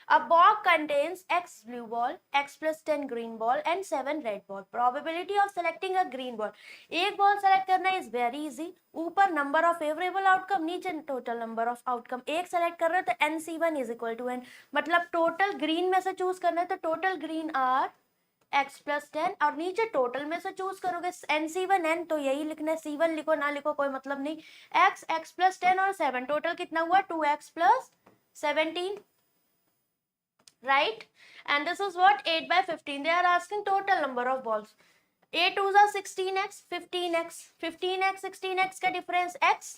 A box contains X blue ball, X plus 10 green ball and 7 red ball. Probability of selecting a green ball. एक ball select करना is very easy. ऊपर number of favourable outcome, नीचे total number of outcome. एक select कर रहे हो तो NC1 is equal to N, मतलब टोटल ग्रीन में से चूज करना है तो total green are x plus 10 और नीचे टोटल में से चूज करोगे NC1 N, तो यही लिखना है. C1 लिखो ना लिखो कोई मतलब नहीं. x प्लस 10 और 7 टोटल कितना हुआ 2x plus 17, right? And this is what 8 by 15. They are asking total number of balls. 8 2 16x 15x 15x 16x का डिफरेंस x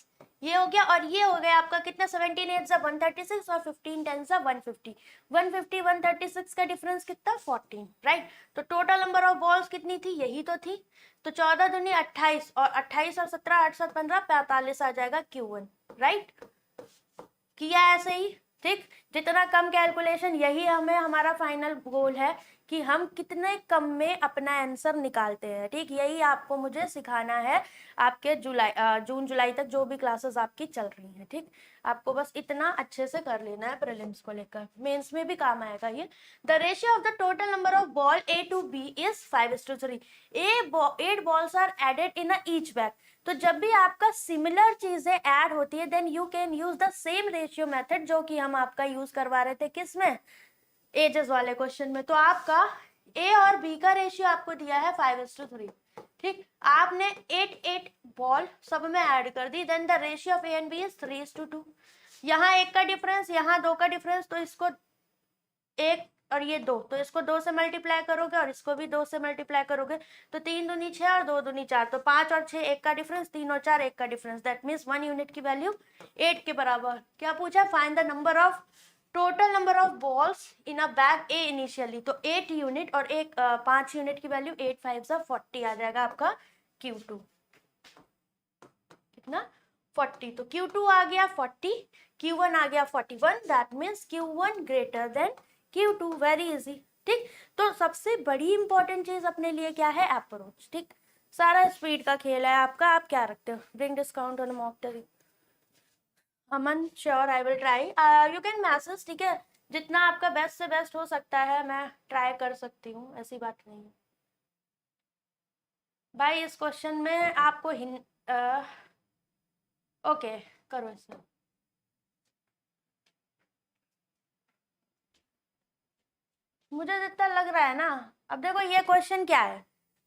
ये हो गया और ये हो गया आपका कितना 17 8 136 और 15 10 150. 150 136 का डिफरेंस कितना 14, राइट? तो टोटल नंबर ऑफ बॉल्स कितनी थी, यही तो थी. तो 14 दूनी 28 और 28 और 17 8 7 15 45 आ जाएगा Q1, राइट? किया ऐसे ही, ठीक. जितना कम कैलकुलेशन, यही हमें हमारा फाइनल गोल है कि हम कितने कम में अपना आंसर निकालते हैं, ठीक. यही आपको मुझे सिखाना है आपके जून जुलाई तक जो भी क्लासेस आपकी चल रही हैं, ठीक. आपको बस इतना अच्छे से कर लेना है प्रीलिम्स को लेकर, मेंस में भी काम आएगा ये. The ratio of the total number of ball A to B is 5:3. 8 balls are added in each bag. तो जब भी आपका सिमिलर चीजें ऐड होती है then you can use the same ratio method जो कि हम आपका यूज करवा रहे थे किसमें, एजेस वाले क्वेश्चन में. तो आपका ए और बी का रेशियो आपको दिया है 5:3, ठीक. आपने 8 बॉल सब में ऐड कर दी, then the ratio of A and B is 3:2. यहाँ 1 का डिफरेंस, यहाँ 2 का डिफरेंस, तो इसको 1 और ये 2, तो इसको 2 से मल्टीप्लाई करोगे और इसको भी 2 से मल्टीप्लाई करोगे तो 3 दूनी 6 और 2 दूनी 4, तो 5 और 6 1 का डिफरेंस, 3 और 4 1 का डिफरेंस. दैट मीन्स 1 यूनिट की वैल्यू 8 के बराबर. क्या पूछा, find the number of total number of balls in a bag A initially. तो 8 यूनिट और 5 यूनिट की वैल्यू 8 5 40 आ जाएगा आपका Q2. कितना 40. तो Q2 आ गया 40, Q1 आ गया 41. That means Q1 greater than Q2. Very easy, ठीक. तो सबसे बड़ी इंपॉर्टेंट चीज अपने लिए क्या है, अप्रोच, ठीक. सारा स्पीड का खेल है आपका. आप क्या रखते हो, bring discount on mock test. Aman, sure I will try. You can message, ठीक है. जितना आपका बेस्ट से बेस्ट हो सकता है मैं ट्राई कर सकती हूँ, ऐसी बात नहीं है भाई. इस क्वेश्चन में आपको ओके करो इसे. मुझे जितना लग रहा है ना, अब देखो ये क्वेश्चन क्या है,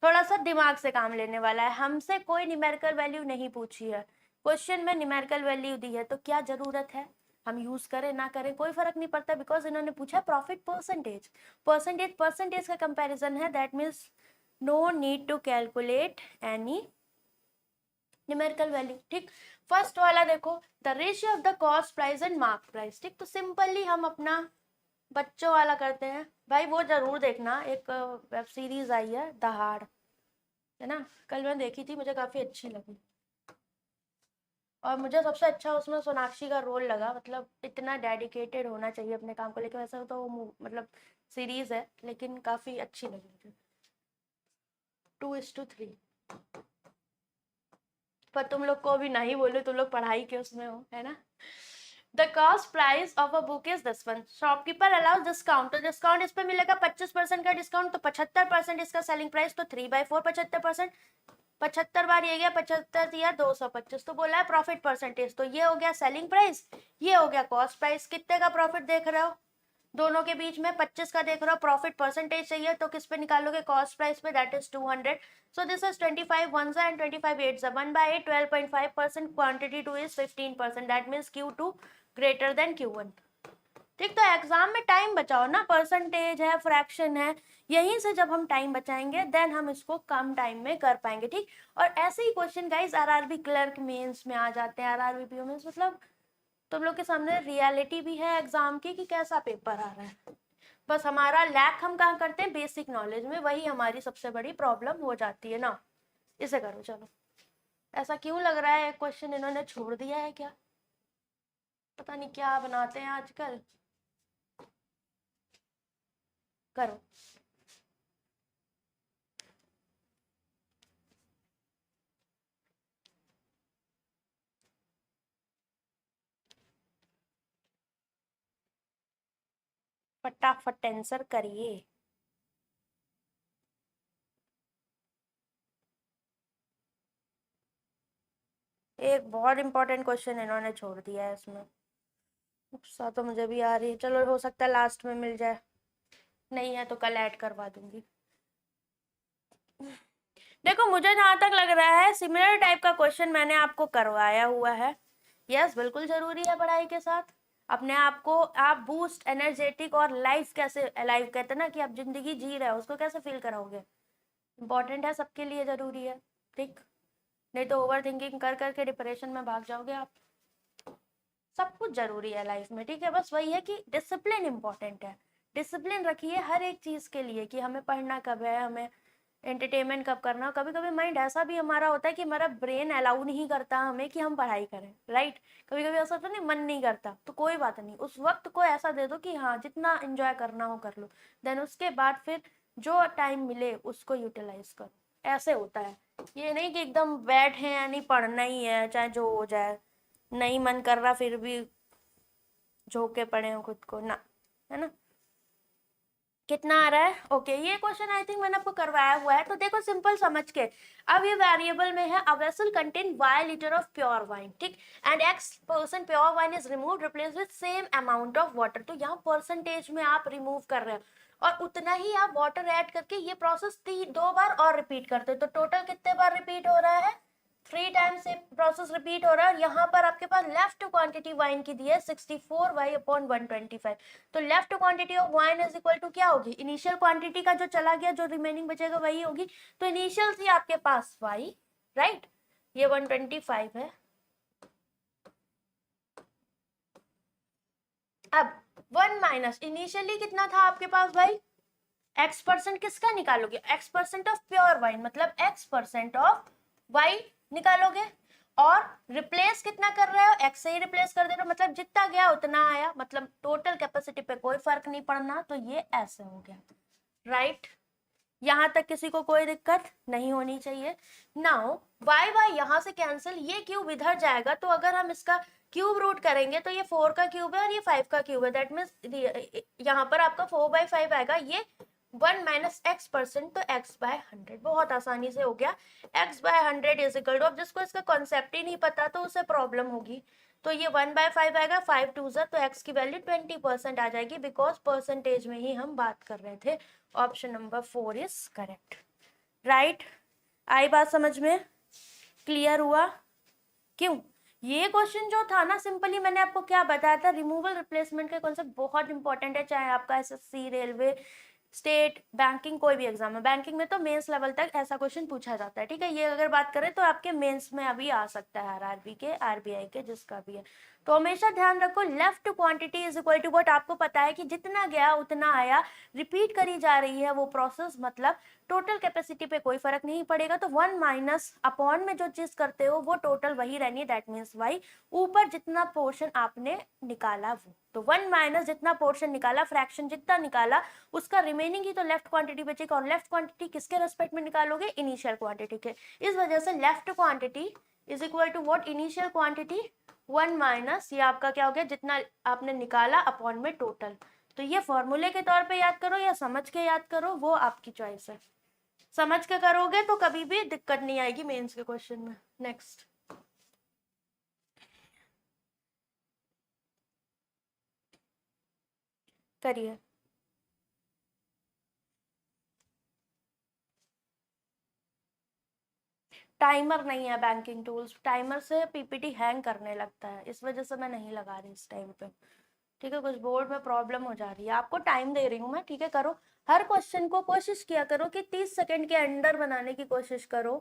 थोड़ा सा दिमाग से काम लेने वाला है. हमसे कोई न्यूमेरिकल वैल्यू नहीं पूछी है, क्वेश्चन में न्यूमेरिकल वैल्यू दी है, तो क्या जरूरत है हम यूज करें ना करें कोई फर्क नहीं पड़ता, बिकॉज इन्होंने पूछा प्रॉफिट परसेंटेज. परसेंटेज का कंपैरिजन है, that means no need to calculate any numerical value, ठीक. फर्स्ट वाला देखो, the ratio of the cost price and mark price, ठीक. तो सिंपली हम अपना बच्चों वाला करते हैं भाई. वो जरूर देखना, एक वेब सीरीज आई है दहाड़, है ना, कल मैं देखी थी, मुझे काफी अच्छी लगी. और मुझे सबसे अच्छा उसमें सोनाक्षी का रोल लगा, मतलब इतना डेडिकेटेड होना चाहिए अपने काम को लेकर. वैसे तो वो मतलब सीरीज है लेकिन काफी अच्छी लगी मुझे. 2:3. पर तुम लोग को भी नहीं बोलो, तुम लोग पढ़ाई के उसमें हो, है ना. The cost price of a book is this one. Shopkeeper allows discount. तो डिस्काउंट इस पे मिलेगा 25% का डिस्काउंट, तो 75% इसका सेलिंग प्राइस, तो 3/4 75%. 75 बार ये गया 75 दिया 225, तो बोला है प्रॉफिट परसेंटेज. तो ये हो गया सेलिंग प्राइस, ये हो गया कॉस्ट प्राइस. कितने का प्रॉफिट देख रहे हो, दोनों के बीच में 25 का देख रहे हो. प्रॉफिट परसेंटेज चाहिए तो किस पे निकालोगे, कॉस्ट प्राइस पे, that is 200. So this is 25 ones and 25 eights, 1/8 12.5%. quantity 2 is 15%. that means Q2 greater than Q1, ठीक. तो एग्जाम में टाइम बचाओ ना, परसेंटेज है, फ्रैक्शन है, यहीं से जब हम टाइम बचाएंगे देन हम इसको कम टाइम में कर पाएंगे, ठीक. और ऐसे ही question guys RRB clerk mains में आ जाते हैं, आरआरबी पीओ मेंस. मतलब तुम लोग के सामने रियलिटी भी है एग्जाम की कि कैसा पेपर आ रहा है. बस हमारा लैक हम कहाँ करते हैं, बेसिक नॉलेज में, वही हमारी सबसे बड़ी प्रॉब्लम हो जाती है ना. इसे करो. चलो, ऐसा क्यों लग रहा है क्वेश्चन इन्होंने छोड़ दिया है क्या, पता नहीं क्या बनाते हैं आजकल. करो. फटाफट आंसर करिए। एक बहुत इंपॉर्टेंट क्वेश्चन इन्होंने छोड़ दिया है इसमें। गुस्सा तो मुझे भी आ रही है, चलो हो सकता है लास्ट में मिल जाए, नहीं है तो कल ऐड करवा दूंगी। देखो मुझे जहां तक लग रहा है सिमिलर टाइप का क्वेश्चन मैंने आपको करवाया हुआ है। यस बिल्कुल जरूरी है पढ़ाई के साथ अपने आप को आप बूस्ट एनर्जेटिक और लाइफ कैसे लाइफ कहते हैं ना कि आप जिंदगी जी रहे हो उसको कैसे फील कराओगे, इंपॉर्टेंट है, सबके लिए जरूरी है। ठीक, नहीं तो ओवर थिंकिंग कर करके डिप्रेशन में भाग जाओगे आप। सब कुछ जरूरी है लाइफ में, ठीक है, बस वही है कि डिसिप्लिन इंपॉर्टेंट है। डिसिप्लिन रखिए हर एक चीज के लिए कि हमें पढ़ना कब है, हमें एंटरटेनमेंट कब करना। कभी कभी माइंड ऐसा भी हमारा होता है कि हमारा ब्रेन अलाउ नहीं करता हमें कि हम पढ़ाई करें, राइट। कभी कभी ऐसा होता नहीं, मन नहीं करता, तो कोई बात नहीं, उस वक्त को ऐसा दे दो कि हाँ जितना एंजॉय करना हो कर लो, देन उसके बाद फिर जो टाइम मिले उसको यूटिलाइज करो। ऐसे होता है, ये नहीं कि एकदम बैठे हैं नहीं पढ़ना ही है चाहे जो हो जाए, नहीं मन कर रहा फिर भी झोंके पड़े हो खुद को ना, है ना। कितना आ रहा है? ओके ये क्वेश्चन आई थिंक मैंने आपको करवाया हुआ है, तो देखो सिंपल समझ के। अब ये वेरिएबल में है, a vessel contain y litre of pure wine, ठीक, and x% pure wine is removed replace with same amount of water. तो यहाँ परसेंटेज में आप रिमूव कर रहे हो और उतना ही आप वाटर ऐड करके ये प्रोसेस 2 बार और रिपीट करते हो, तो टोटल कितने बार रिपीट हो रहा है? 3 टाइम्स से प्रोसेस रिपीट हो रहा है। और यहाँ पर आपके पास लेफ्ट क्वांटिटी वाइन की दी है 64y/125। तो left quantity of wine is equal to क्या होगी? इनिशियल क्वांटिटी का जो चला गया जो रिमेनिंग बचेगा वही होगी। तो इनिशियल थी आपके पास y, राइट, ये 125 है। अब 1 माइनस इनिशियली कितना था आपके पास भाई? x% किसका निकालोगे? x% ऑफ प्योर वाइन, मतलब x% ऑफ वाइन निकालोगे और रिप्लेस कितना कर रहे हो? x से ही रिप्लेस कर दे रहे हो, मतलब जितना गया उतना आया, मतलब टोटल कैपेसिटी पे कोई फर्क नहीं पड़ना, तो ये ऐसे हो गया, राइट। यहां तक किसी को कोई दिक्कत नहीं होनी चाहिए। नाउ वाई वाई यहां से कैंसिल, ये क्यूब इधर जाएगा, तो अगर हम इसका क्यूब रूट करेंगे तो ये 4 का क्यूब है और ये 5 का क्यूब है, दैट मीन्स यहाँ पर आपका 4/5 आएगा। ये 1 माइनस x%, तो x/100, बहुत आसानी से हो गया। x/100 इज इक्वल टू, अब जिसको इसका कॉन्सेप्ट ही नहीं पता तो उसे प्रॉब्लम होगी, तो ये 1/5 आएगा, 5 2 तो x की वैल्यू 20% आ जाएगी, बिकॉज परसेंटेज में ही हम बात कर रहे थे। Option number 4 is correct, right. आई बात समझ में? क्लियर हुआ? क्यों ये क्वेश्चन जो था ना, सिंपली मैंने आपको क्या बताया था, रिमूवल रिप्लेसमेंट का कॉन्सेप्ट बहुत इंपॉर्टेंट है, चाहे आपका एसएससी, रेलवे, स्टेट, बैंकिंग, कोई भी एग्जाम है। बैंकिंग में तो मेंस लेवल तक ऐसा क्वेश्चन पूछा जाता है, ठीक है। ये अगर बात करें तो आपके मेंस में अभी आ सकता है, आरआरबी के, आरबीआई के, जिसका भी है। तो हमेशा ध्यान रखो left quantity is equal to what, आपको पता है कि जितना गया उतना आया, रिपीट करी जा रही है वो प्रोसेस, मतलब टोटल कैपेसिटी पे कोई फर्क नहीं पड़ेगा। तो 1 माइनस अपॉन में जो चीज करते हो वो टोटल वही रहनी है, दैट मीन्स वाई, ऊपर जितना पोर्शन आपने निकाला वो, तो 1 माइनस जितना पोर्शन निकाला, फ्रैक्शन जितना निकाला, उसका रिमेनिंग ही तो लेफ्ट क्वांटिटी बचेगा। और लेफ्ट क्वांटिटी किसके रेस्पेक्ट में निकालोगे? इनिशियल क्वांटिटी के। इस वजह से left quantity is equal to what? Initial quantity 1 minus ये आपका क्या हो गया, जितना आपने निकाला अपॉन में टोटल। तो ये फॉर्मूले के तौर पे याद करो या समझ के याद करो, वो आपकी चॉइस है। समझ के करोगे तो कभी भी दिक्कत नहीं आएगी मेंस के क्वेश्चन में। नेक्स्ट करिए। टाइमर नहीं है बैंकिंग टूल्स, टाइमर से पीपीटी हैंग करने लगता है, इस वजह से मैं नहीं लगा रही इस टाइम पे, ठीक है। कुछ बोर्ड में प्रॉब्लम हो जा रही है, आपको टाइम दे रही हूँ मैं, ठीक है। करो हर क्वेश्चन को, कोशिश किया करो कि 30 सेकंड के अंदर बनाने की कोशिश करो।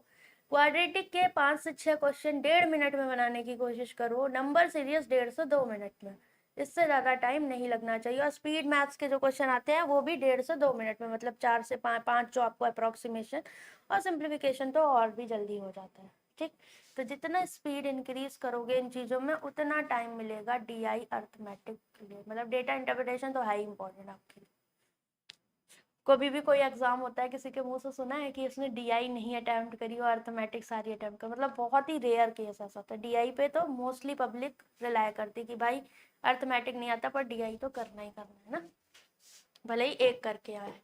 क्वाड्रेटिक के 5 से 6 क्वेश्चन 1.5 मिनट में बनाने की कोशिश करो। नंबर सीरीज 1.5 से 2 मिनट में, इससे ज्यादा टाइम नहीं लगना चाहिए। और स्पीड मैथ्स के जो क्वेश्चन आते हैं वो भी 1.5 से 2 मिनट में, मतलब 4 से 5 जो आपको अप्रोक्सीमेशन, और सिंप्लीफिकेशन तो और भी जल्दी हो जाता है, ठीक। तो जितना स्पीड इंक्रीज करोगे इन चीजों में उतना टाइम मिलेगा डीआई अर्थमेटिक के लिए, मतलब डेटा इंटरप्रिटेशन तो है ही इंपॉर्टेंट आपके लिए। कभी भी कोई एग्जाम होता है, किसी के मुंह से सुना है कि इसने डीआई नहीं अटेम्प्ट करी और अर्थमेटिक सारी अटेम्प्ट कर, मतलब बहुत ही रेयर केस ऐसा होता है। डीआई पे तो मोस्टली पब्लिक रिलाय करती कि भाई अर्थमेटिक नहीं आता पर डीआई तो करना ही करना है ना। भले ही एक करके आए।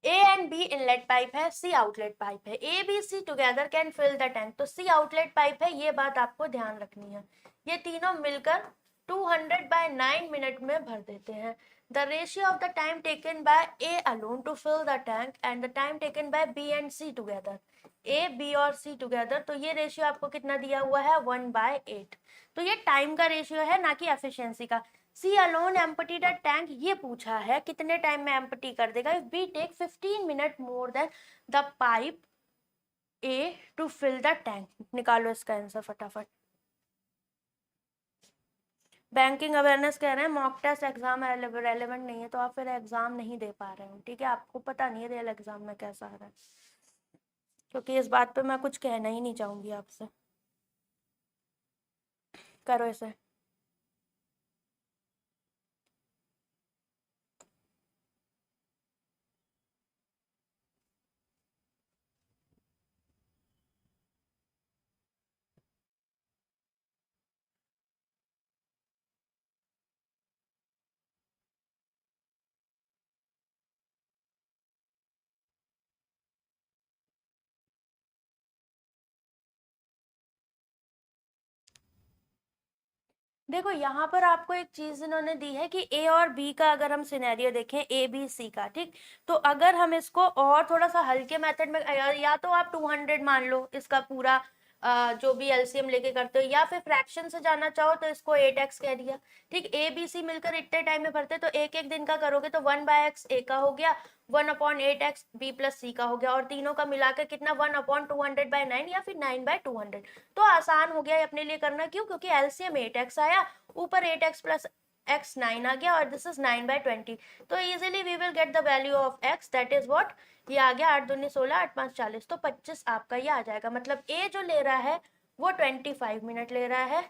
A and B inlet pipe है, C आउटलेट पाइप है। A, B, C together can fill the tank. तो C आउटलेट पाइप है, ये बात आपको ध्यान रखनी है। ये तीनों मिलकर 200/9 मिनट में भर देते हैं। The ratio of the time taken bye A alone to fill the tank and the time taken by B and C together, A, B और C टुगेदर, तो ये रेशियो आपको कितना दिया हुआ है 1/8। तो ये टाइम का रेशियो है, ना कि एफिशिएंसी का। C alone empty the tank, ये पूछा है कितने टाइम में एम्प्टी कर देगा। If B take 15 minute more than the pipe A to fill the tank. निकालो इसका आंसर फटाफट। बैंकिंग अवेयरनेस कह रहे हैं, मॉक टेस्ट एग्जाम रेलेवेंट नहीं है, तो आप फिर एग्जाम नहीं दे पा रहे हो, ठीक है। आपको पता नहीं है रियल एग्जाम में कैसा आ रहा है, क्योंकि इस बात पे मैं कुछ कहना ही नहीं चाहूंगी आपसे। करो इसे। देखो यहाँ पर आपको एक चीज इन्होंने दी है कि ए और बी का अगर हम सिनेरियो देखें, ए बी सी का, ठीक, तो अगर हम इसको और थोड़ा सा हल्के मेथड में, या तो आप 200 मान लो इसका पूरा जो भी एलसीएम लेके करते हो, या फिर फ्रैक्शन से जाना चाहो तो इसको 8x कह दिया, ठीक। ए बी सी मिलकर इतने टाइम में भरते, तो एक एक दिन का करोगे तो 1/x ए का हो गया, 1/8x बी प्लस सी का हो गया, और तीनों का मिलाकर कितना 1/200/9 या फिर 9/200। तो आसान हो गया ये अपने लिए करना। क्यों? क्योंकि एलसीएम 8x आया, ऊपर 8x प्लस x 9 आ गया, और दिस इज 9/20। तो easily we will get the value of x, that is what, ये आ गया 8 दूनी 16, 8 5 40, तो 25 आपका ये आ जाएगा। मतलब ए जो ले रहा है वो 25 मिनट ले रहा है।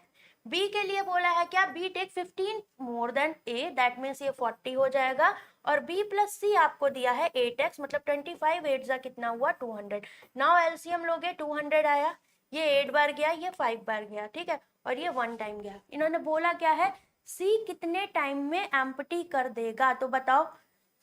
बी के लिए बोला है क्या, B take 15 more than A, that means ये 40 हो जाएगा। और बी प्लस सी आपको दिया है 8x, मतलब 25 8 जा कितना हुआ 200। नाउ एलसीएम लोगे 200 आया, ये 8 बार गया, ये 5 बार गया, ठीक है, और ये 1 टाइम गया। इन्होंने बोला क्या है, सी कितने टाइम में एम्प्टी कर देगा। तो बताओ,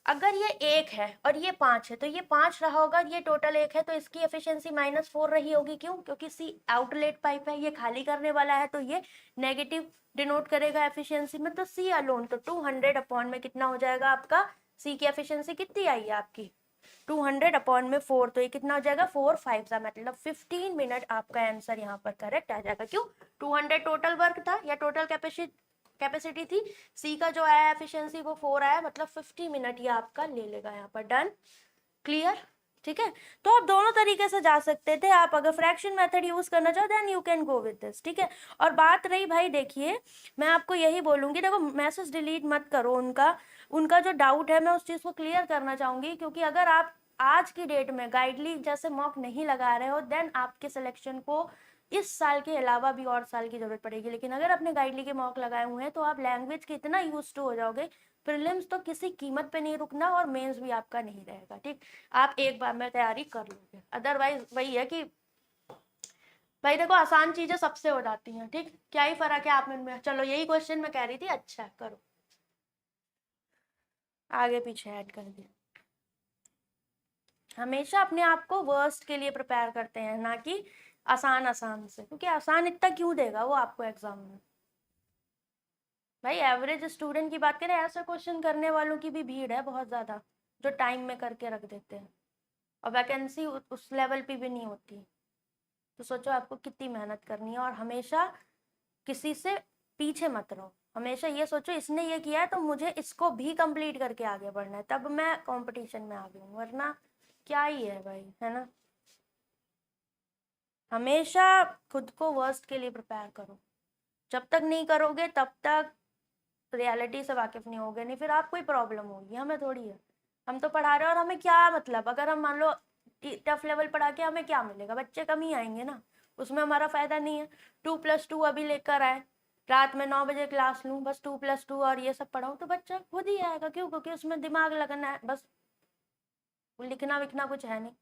अगर ये 1 है और ये 5 है, तो ये 5 रहा होगा, ये टोटल 1 है, तो इसकी एफिशिएंसी -4 रही होगी। क्यों? क्योंकि सी आउटलेट पाइप है, ये खाली करने वाला है, तो ये नेगेटिव डिनोट करेगा एफिशिएंसी में। तो सी अलोन, तो 200 अपॉन में कितना हो जाएगा आपका, सी की एफिशिएंसी कितनी आई है आपकी 200 अपॉन में 4, तो ये कितना हो जाएगा 4 5 का, मतलब 15 मिनट आपका आंसर यहाँ पर करेक्ट आ जाएगा। क्यों? 200 टोटल वर्क था या टोटल कैपेसिटी थी, सी का जो आया एफिशिएंसी वो 4 आया, मतलब 50 मिनट ये आपका ले लेगा यहाँ पर। डन? क्लियर? ठीक है, तो आप दोनों तरीके से जा सकते थे। आप अगर फ्रैक्शन मेथड यूज करना चाहो then you can go with this, ठीक है। और बात रही भाई, देखिए मैं आपको यही बोलूंगी, देखो मैसेज डिलीट मत करो, उनका जो डाउट है मैं उस चीज को क्लियर करना चाहूंगी। क्योंकि अगर आप आज की डेट में गाइडली जैसे मॉक नहीं लगा रहे हो, देन आपके सिलेक्शन को इस साल के अलावा भी और साल की जरूरत पड़ेगी। लेकिन अगर आपने गाइडली के मॉक लगाए हुए हैं, तो आप लैंग्वेज के इतना यूज टू हो जाओगे, प्रीलिम्स तो किसी कीमत पे नहीं रुकना, और मेंस भी आपका नहीं रहेगा, ठीक। आप एक बार में तैयारी कर लोगे। अदरवाइज वही है कि भाई देखो, आसान चीजें सबसे हो जाती हैं, ठीक, क्या ही फर्क है आप में। चलो यही क्वेश्चन मैं कह रही थी, अच्छा करो, आगे पीछे ऐड कर दिया। हमेशा अपने आप को वर्स्ट के लिए प्रिपेयर करते हैं, ना कि आसान आसान से, क्योंकि आसान इतना क्यों देगा वो आपको एग्जाम में। भाई एवरेज स्टूडेंट की बात करें, ऐसे क्वेश्चन करने वालों की भी भीड़ है बहुत ज्यादा, जो टाइम में करके रख देते हैं, और वैकेंसी उस लेवल पे भी नहीं होती। तो सोचो आपको कितनी मेहनत करनी है। और हमेशा किसी से पीछे मत रहो, हमेशा ये सोचो इसने ये किया है तो मुझे इसको भी कंप्लीट करके आगे बढ़ना है, तब मैं कंपटीशन में आगे हूँ, वरना क्या ही है भाई, है ना। हमेशा खुद को वर्स्ट के लिए प्रिपेयर करो। जब तक नहीं करोगे तब तक रियलिटी से वाकिफ नहीं होगे, नहीं फिर आप कोई प्रॉब्लम होगी, हमें थोड़ी है। हम तो पढ़ा रहे हैं, और हमें क्या मतलब, अगर हम मान लो टफ लेवल पढ़ा के हमें क्या मिलेगा, बच्चे कम ही आएंगे ना, उसमें हमारा फायदा नहीं है। 2+2 अभी लेकर आए, रात में 9 बजे क्लास लूँ, बस 2+2 और ये सब पढ़ाऊँ, तो बच्चा खुद ही आएगा। क्यों? क्योंकि उसमें दिमाग लगना है, बस लिखना विखना कुछ है नहीं,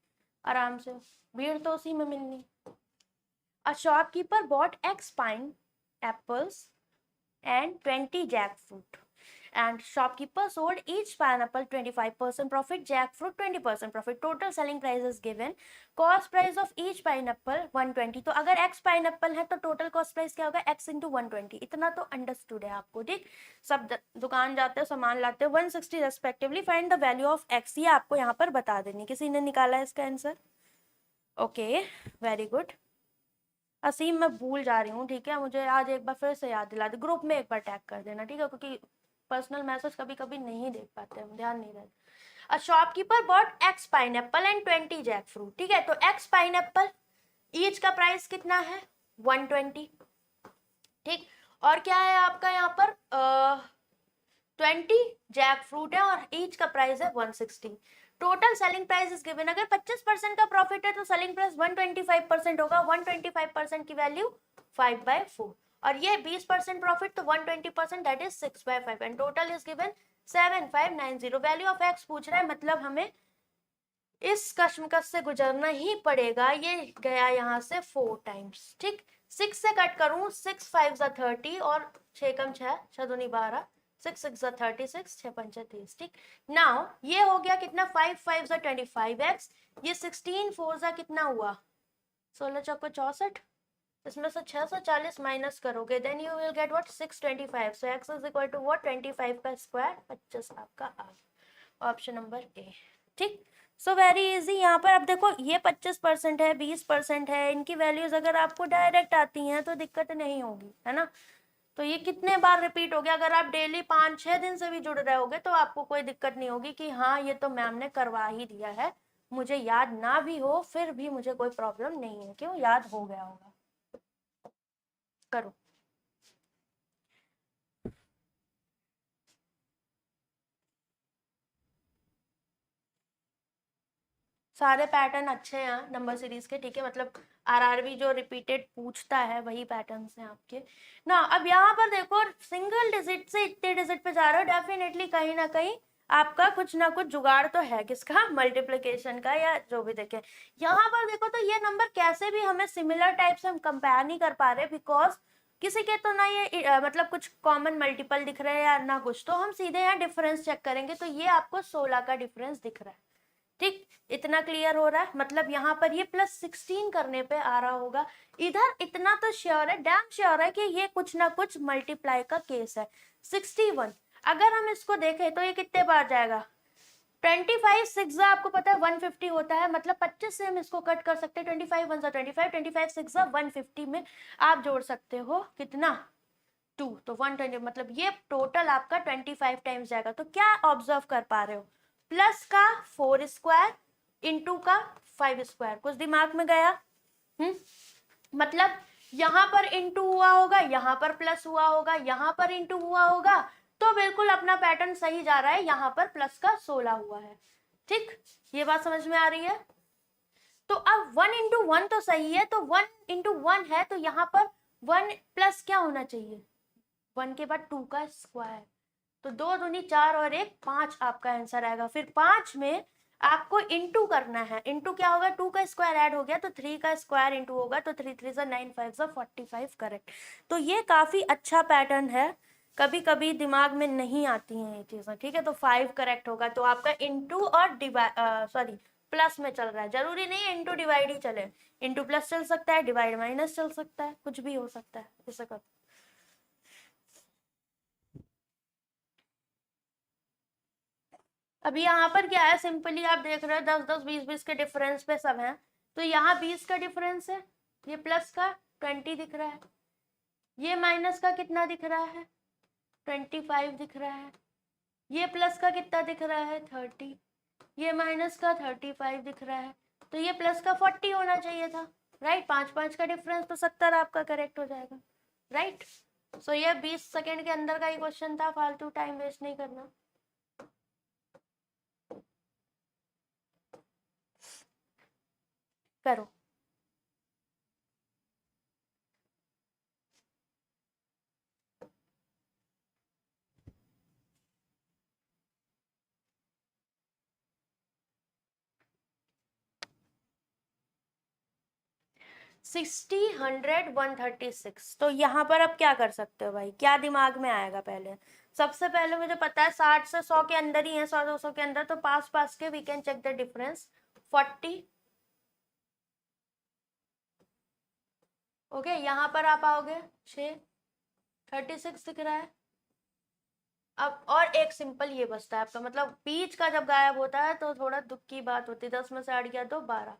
आराम से भीड़ तो उसी में मिलनी। A shopkeeper bought X pine apples and 20 jackfruit and shopkeeper sold each pineapple 25% profit, jackfruit 20% profit. Total selling price is given. Cost price of each pineapple 120. तो अगर x पाइनएप्पल है तो टोटल कॉस्ट प्राइस क्या होगा, x into 120. इतना तो understood है आपको, ठीक. सब दुकान जाते हो सामान लाते हो 160 respectively. Find the value of x. ये आपको यहाँ पर बता देनी. किसी ने निकाला है इसका answer? Okay, very good. Aseem मैं भूल जा रही हूँ, ठीक है, मुझे आज एक बार फिर से याद दिला दे. ग्रुप में एक बार टैग कर देना, ठीक है, क्योंकि पर्सनल मैसेज कभी कभी नहीं देख पाते हम, ध्यान नहीं रहता. A shopkeeper bought x pineapple and 20 jackfruit. ठीक है, तो एक्स पाइनएप्पल ईच का प्राइस कितना है 120. ठीक, और क्या है आपका यहाँ पर 20 जैक फ्रूट है और ईच का प्राइस है 160. Total selling price is given. अगर 25% का प्रॉफिट है तो सेलिंग प्राइस 125% होगा. 125% की वैल्यू 5/4 और ये 20% प्रॉफिट तो 120% that is 6/5 and total is given 7590. Value of x पूछ रहा है, मतलब हमें इस कश्मकश से गुजरना ही पड़ेगा. ये गया यहाँ से 4 टाइम्स. ठीक, 6 से कट करूं, 6 5 30 और 6 कम 6 6 दूनी 12, 6 6 36, 6 5 30. ठीक, नाउ ये हो गया कितना 5 5 25x. ये 16 4 कितना हुआ 16 चौको 64. इसमें से 640 माइनस करोगे then you will get what 625. So x is equal to what 25 का स्क्वायर 25 आपका आ. Option number A. ठीक, सो वेरी इजी. यहाँ पर अब देखो ये 25% है, 20% है, इनकी वैल्यूज अगर आपको डायरेक्ट आती हैं तो दिक्कत नहीं होगी, है ना. तो ये कितने बार रिपीट हो गया. अगर आप डेली 5-6 दिन से भी जुड़ रहे होगे तो आपको कोई दिक्कत नहीं होगी कि हाँ ये तो मैम ने करवा ही दिया है, मुझे याद ना भी हो फिर भी मुझे कोई प्रॉब्लम नहीं है. क्यों, याद हो गया होगा. करो. सारे पैटर्न अच्छे हैं नंबर सीरीज के, ठीक है, मतलब आरआरबी जो रिपीटेड पूछता है वही पैटर्न्स हैं आपके ना. अब यहाँ पर देखो सिंगल डिजिट से इतने डिजिट पे जा रहे हो, डेफिनेटली कहीं ना कहीं आपका कुछ ना कुछ जुगाड़ तो है. किसका, मल्टीप्लिकेशन का या जो भी. देखे यहाँ पर देखो तो ये नंबर कैसे भी हमें सिमिलर टाइप से हम कंपेयर नहीं कर पा रहे, बिकॉज किसी के तो ना ये मतलब कुछ कॉमन मल्टीपल दिख रहे हैं या ना कुछ, तो हम सीधे यहाँ डिफरेंस चेक करेंगे. तो ये आपको 16 का डिफरेंस दिख रहा है. ठीक, इतना क्लियर हो रहा है. मतलब यहाँ पर ये +16 करने पे आ रहा होगा. इधर इतना तो श्योर है, डैम श्योर है कि ये कुछ ना कुछ मल्टीप्लाई का केस है. 61 अगर हम इसको देखें तो ये कितने बार जाएगा 25 6 आपको पता है 150 होता है, मतलब 25 से हम इसको कट कर सकते हैं. 25 1 25, 25 6 150 में आप जोड़ सकते हो कितना 2, तो 120. मतलब ये टोटल आपका 25 टाइम्स जाएगा. तो क्या ऑब्जर्व कर पा रहे हो, प्लस का 4 स्क्वायर इंटू का 5 स्क्वायर. कुछ दिमाग में गया? मतलब यहाँ पर इंटू हुआ होगा, यहाँ पर प्लस हुआ होगा, यहाँ पर इंटू हुआ होगा, तो बिल्कुल अपना पैटर्न सही जा रहा है. यहाँ पर प्लस का 16 हुआ है. ठीक, ये बात समझ में आ रही है. तो अब 1 इंटू 1 तो सही है, तो 1 इंटू 1 है तो यहाँ पर 1 प्लस क्या होना चाहिए 1 के बाद 2 का स्क्वायर. तो 2 दूनी 4 और 1 5 आपका आंसर आएगा. फिर 5 में आपको इंटू करना है. इंटू क्या होगा 2 का स्क्वायर ऐड हो गया तो 3 का स्क्वायर इंटू होगा, तो 3 3 9 5 45 करेक्ट. तो ये काफी अच्छा पैटर्न है, कभी कभी दिमाग में नहीं आती हैं ये चीजें. ठीक है, तो 5 करेक्ट होगा. तो आपका इंटू और सॉरी प्लस में चल रहा है. जरूरी नहीं है इंटू डिवाइड ही चले, इंटू प्लस चल सकता है, डिवाइड माइनस चल सकता है, कुछ भी हो सकता है. ऐसा कर अभी यहाँ पर क्या है, सिंपली आप देख रहे हो 10 10 20 20 के डिफरेंस पे सब है. तो यहाँ 20 का डिफरेंस है, ये प्लस का 20 दिख रहा है, ये माइनस का कितना दिख रहा है 25 दिख रहा है, ये प्लस का कितना दिख रहा है 30, ये माइनस का 35 दिख रहा है. तो ये प्लस का 40 होना चाहिए था. राइट, 5 5 का डिफरेंस तो 70 आपका करेक्ट हो जाएगा. राइट, सो ये 20 सेकेंड के अंदर का ही क्वेश्चन था, फालतू टाइम वेस्ट नहीं करना. करो. सिक्सटी 100 136. तो यहाँ पर अब क्या कर सकते हो भाई, क्या दिमाग में आएगा पहले सबसे पहले मुझे पता है 60 से 100 के अंदर ही है, 100-200 के अंदर, तो पास पास के we can check the difference 40। Okay, यहाँ पर आप आओगे 6, 36 दिख रहा है। अब और एक सिंपल ये बचता है आपका, मतलब बीच का जब गायब होता है तो थोड़ा दुख की बात होती है, 10 में से 8 गया तो 12।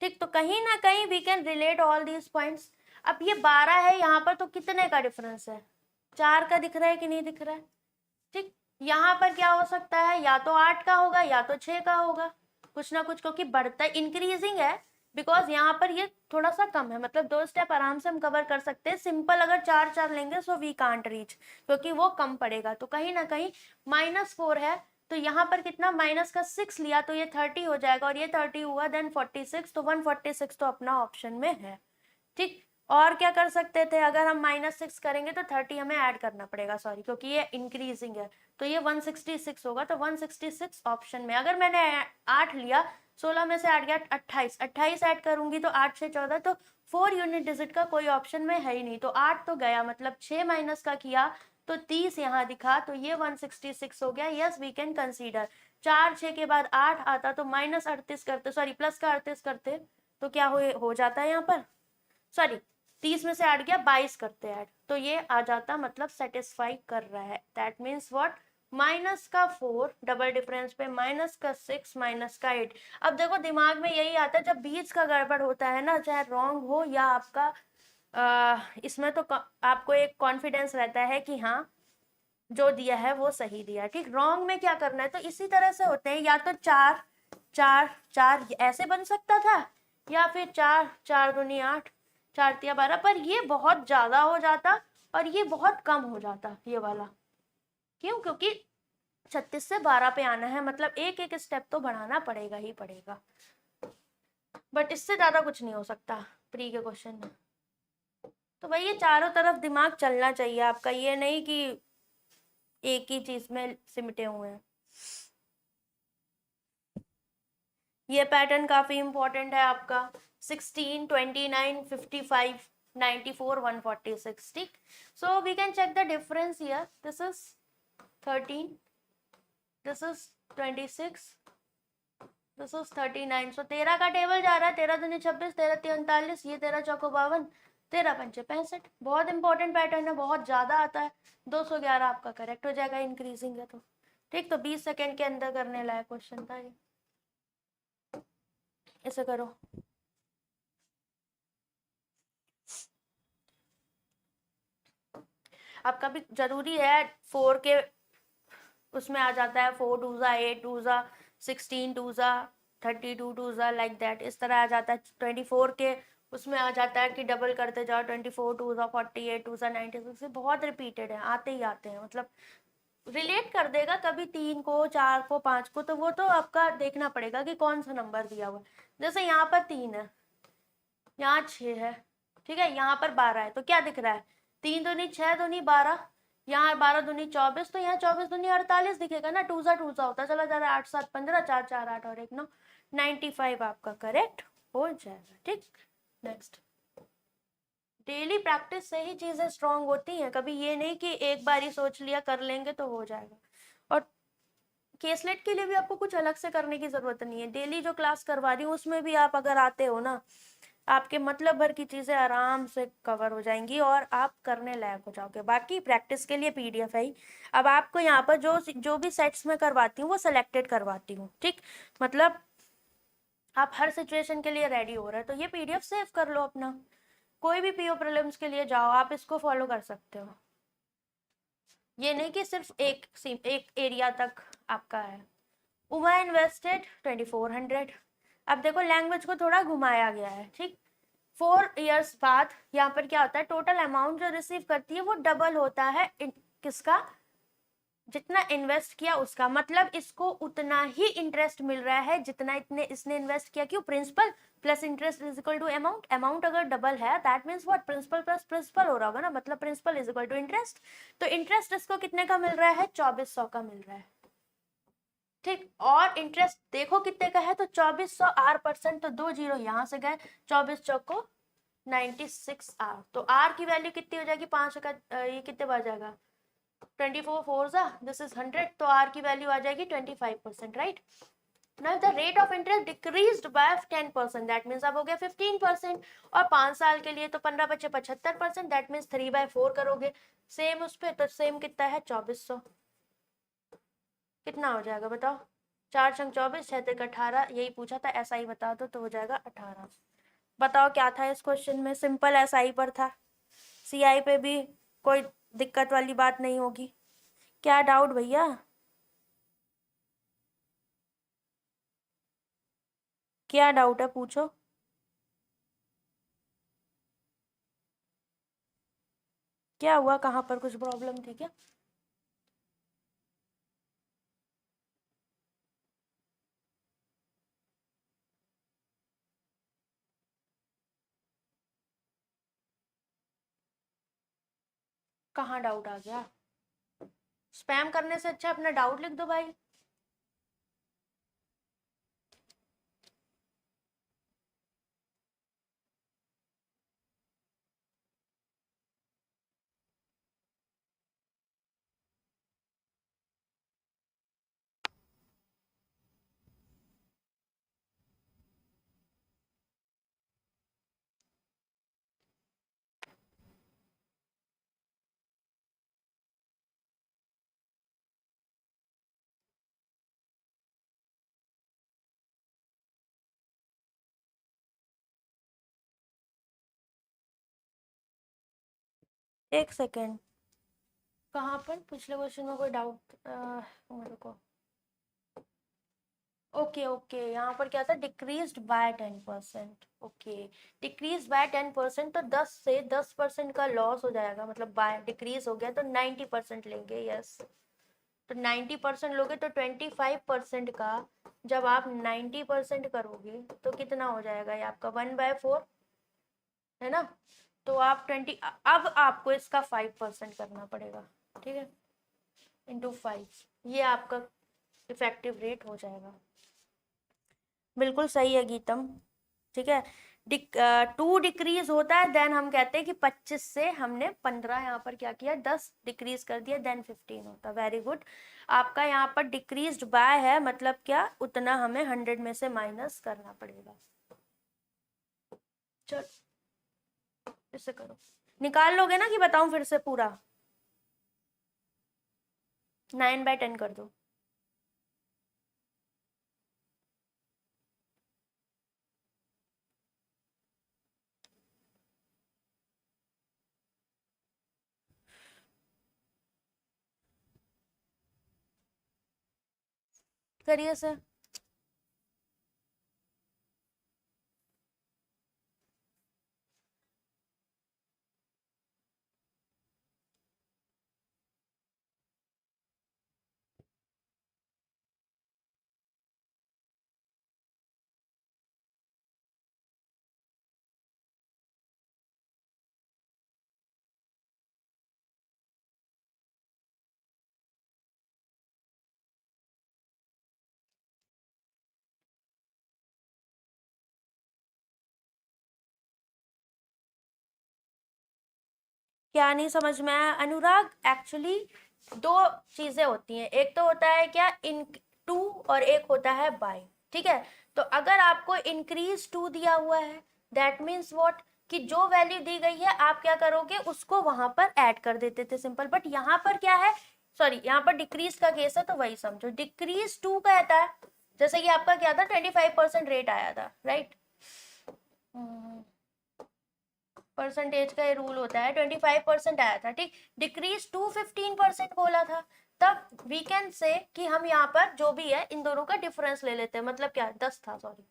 ठीक, तो कहीं ना कहीं we can relate all these points. अब ये 12 है यहाँ पर, तो कितने का डिफरेंस है? 4 का दिख रहा है कि नहीं दिख रहा है? ठीक, यहाँ पर क्या हो सकता है, या तो 8 का होगा या तो 6 का होगा, कुछ ना कुछ, क्योंकि बढ़ता इंक्रीजिंग है। बिकॉज यहाँ पर ये थोड़ा सा कम है, मतलब 2 स्टेप आराम से हम कवर कर सकते हैं। सिंपल अगर 4-4 लेंगे सो वी कांट रीच, क्योंकि वो कम पड़ेगा। तो कहीं ना कहीं -4 है, तो यहाँ पर कितना, माइनस का 6 लिया तो ये 30 हो जाएगा, और ये 30 हुआ देन 46, तो 146 तो अपना ऑप्शन में है। ठीक, और क्या कर सकते थे, अगर हम -6 करेंगे तो 30 हमें ऐड करना पड़ेगा, सॉरी, क्योंकि ये इंक्रीजिंग है, तो ये 166 होगा, तो 166 ऑप्शन में। अगर मैंने 8 लिया, 16 में से 8 गया 28, 28 ऐड करूंगी तो 8 से 14, तो 4 यूनिट डिजिट का कोई ऑप्शन में है ही नहीं, तो 8 तो गया, मतलब 6 माइनस का किया तो 30 यहाँ दिखा, तो ये 166 हो गया। Yes, we can consider. 4 6 के बाद 8 आता तो -38 करते, सॉरी प्लस का 38 करते, तो क्या हो जाता है यहाँ पर, सॉरी 30 में से 8 गया 22 करते ऐड, तो ये आ जाता, मतलब सेटिस्फाई कर रहा है। दैट मीन्स व्हाट, माइनस का 4 डबल डिफरेंस पे, माइनस का 6, माइनस का 8। अब देखो दिमाग में यही आता है, जब बीच का गड़बड़ होता है ना, चाहे रॉन्ग हो या आपका इसमें, तो आपको एक कॉन्फिडेंस रहता है कि हाँ जो दिया है वो सही दिया है। ठीक, रॉन्ग में क्या करना है, तो इसी तरह से होते हैं, या तो 4 4 4 ऐसे बन सकता था, या फिर 4 4 दूनी 8, 4 तिया 12, पर ये बहुत ज्यादा हो जाता और ये बहुत कम हो जाता ये वाला। क्यों? क्योंकि 36 से 12 पे आना है, मतलब एक एक स्टेप तो बढ़ाना पड़ेगा ही पड़ेगा, बट इससे ज्यादा कुछ नहीं हो सकता प्री के क्वेश्चन में। तो भाई ये चारों तरफ दिमाग चलना चाहिए आपका, ये नहीं कि एक ही चीज में सिमटे हुए हैं। ये पैटर्न काफी इंपॉर्टेंट है आपका, 16, 29, 55, 94, 146। ठीक, so we can check the difference here, this is 13, this is 26, this is 39। So 13 का टेबल जा रहा है, 13 दूनी 26, 13 तिया 39, ये 13 चौको 52, 13 पंचे 65। बहुत इंपॉर्टेंट पैटर्न है, बहुत ज्यादा आता है। 211 आपका करेक्ट हो जाएगा, इंक्रीजिंग है तो। ठीक, तो 20 सेकेंड के अंदर करने लायक क्वेश्चन था ये, ऐसे करो। अब कभी जरूरी है 4 के उसमें आ जाता है, 4 2 8 2 16 2 32 2 लाइक दैट, इस तरह आ जाता है। 24 के उसमें आ जाता है कि डबल करते जाओ, 24 2 48 2 96, बहुत रिपीटेड है, आते ही आते हैं, मतलब रिलेट कर देगा कभी 3 को 4 को 5 को, तो वो तो आपका देखना पड़ेगा कि कौन सा नंबर दिया हुआ है। जैसे यहाँ पर 3 है, यहाँ 6 है, ठीक है, यहाँ पर 12 है, तो क्या दिख रहा है, 3 दूनी 6 दूनी 12, यहाँ 12 दूनी 24, तो यहाँ 24 दूनी 48 दिखेगा ना, 2 होता चला जा रहा है, 8 7 15, 4 4 8 और 1 9, 95 आपका करेक्ट हो जाएगा। ठीक, नेक्स्ट। डेली प्रैक्टिस से ही चीजें स्ट्रांग होती हैं, कभी ये नहीं कि एक बार ही सोच लिया कर लेंगे तो हो जाएगा। और केसलेट के लिए भी आपको कुछ अलग से करने की जरूरत नहीं है, डेली जो क्लास करवा रही हूँ उसमें भी आप अगर आते हो ना, आपके मतलब भर की चीजें आराम से कवर हो जाएंगी और आप करने लायक हो जाओगे। बाकी प्रैक्टिस के लिए पीडीएफ है ही। अब आपको यहाँ पर जो भी सेट्स में करवाती हूँ वो सिलेक्टेड करवाती हूँ, ठीक, मतलब आप हर सिचुएशन के लिए रेडी हो रहे हैं, तो ये पीडीएफ सेव कर लो अपना, कोई भी पीओ प्रीलिम्स के लिए जाओ आप इसको फॉलो कर सकते हो। ये नहीं कि सिर्फ एक एरिया तक आपका है। उमा इन्वेस्टेड 2400। अब देखो लैंग्वेज को थोड़ा घुमाया गया है, ठीक, 4 इयर्स बाद यहाँ पर क्या होता है, टोटल अमाउंट जो रिसीव करती है वो डबल होता है, किसका, जितना इन्वेस्ट किया उसका, मतलब इसको उतना ही इंटरेस्ट मिल रहा है जितना इसने इन्वेस्ट किया। क्यों, principal plus interest is equal to amount, amount अगर डबल है that means what, principal plus principal हो रहा होगा ना, मतलब principal is equal to interest, तो इंटरेस्ट इसको कितने का मिल रहा है, 2400 का मिल रहा है। ठीक, और इंटरेस्ट देखो कितने का है, तो 2400 R%, तो 2 जीरो यहाँ से गए, 24 चौको 96 R, तो R की वैल्यू कितनी हो जाएगी, 5 का ये कितने बार जाएगा, 24 4 दिस इज 100, तो आर की वैल्यू आ जाएगी 25%, right. Now the rate of interest decreased by 10%, that means अब हो गया 15%, और 5 साल के लिए तो 15 बचे 75%, that means 3/4 करोगे सेम उस पे, तो सेम कितना है 2400, कितना हो जाएगा बताओ, 4 छंग 24, 6 तिक 18, यही पूछा था, ऐसा ही बता दो तो हो जाएगा 18। बताओ क्या था इस क्वेश्चन में, सिंपल ऐसा ही पर था, सीआई पे भी कोई दिक्कत वाली बात नहीं होगी। क्या डाउट भैया? क्या डाउट है पूछो। क्या हुआ, कहाँ पर कुछ प्रॉब्लम थी क्या? कहाँ डाउट आ गया? स्पैम करने से अच्छा अपना डाउट लिख दो भाई। एक सेकेंड, कहाँ पर पिछले क्वेश्चन में कोई डाउट मेरे को? ओके ओके, यहाँ पर क्या था, decreased bye 10%। Okay, decrease by 10%, तो 10 से 10% का लॉस हो जाएगा, मतलब बाय डिक्रीज हो गया तो 90% लेंगे, यस। तो 90% लोगे तो 25% का जब आप 90% करोगे तो कितना हो जाएगा, ये आपका 1/4 है ना। तो आप 20, अब आपको इसका 5% करना पड़ेगा, ठीक है, इंटू 5, ये आपका इफेक्टिव रेट हो जाएगा। बिल्कुल सही है गीतम, ठीक है। 2 डिक्रीज होता है, देन हम कहते हैं कि 25 से हमने 15 यहाँ पर क्या किया, 10 डिक्रीज कर दिया, देन 15 होता। Very good. आपका यहाँ पर डिक्रीज्ड बाय है, मतलब क्या, उतना हमें 100 में से माइनस करना पड़ेगा। चलो इससे करो, निकाल लोगे ना कि बताऊं फिर से पूरा? 9/10 कर दो। करिए सर। क्या नहीं समझ में आया अनुराग? एक्चुअली 2 चीजें होती हैं, एक तो होता है क्या, इन टू, और एक होता है बाय, ठीक है। तो अगर आपको इंक्रीज 2 दिया हुआ है, दैट मीन्स व्हाट, कि जो वैल्यू दी गई है आप क्या करोगे, उसको वहां पर ऐड कर देते थे, सिंपल। बट यहाँ पर क्या है, सॉरी, यहाँ पर डिक्रीज का केस है, तो वही समझो, डिक्रीज 2 कहता है, जैसे कि आपका क्या था, 25% रेट आया था, राइट। परसेंटेज का ये रूल होता है, 25% आया था, ठीक। डिक्रीज टू 15% बोला था, तब वी कैन से कि हम यहाँ पर जो भी है इन दोनों का डिफरेंस ले लेते हैं, मतलब क्या 10 था, सॉरी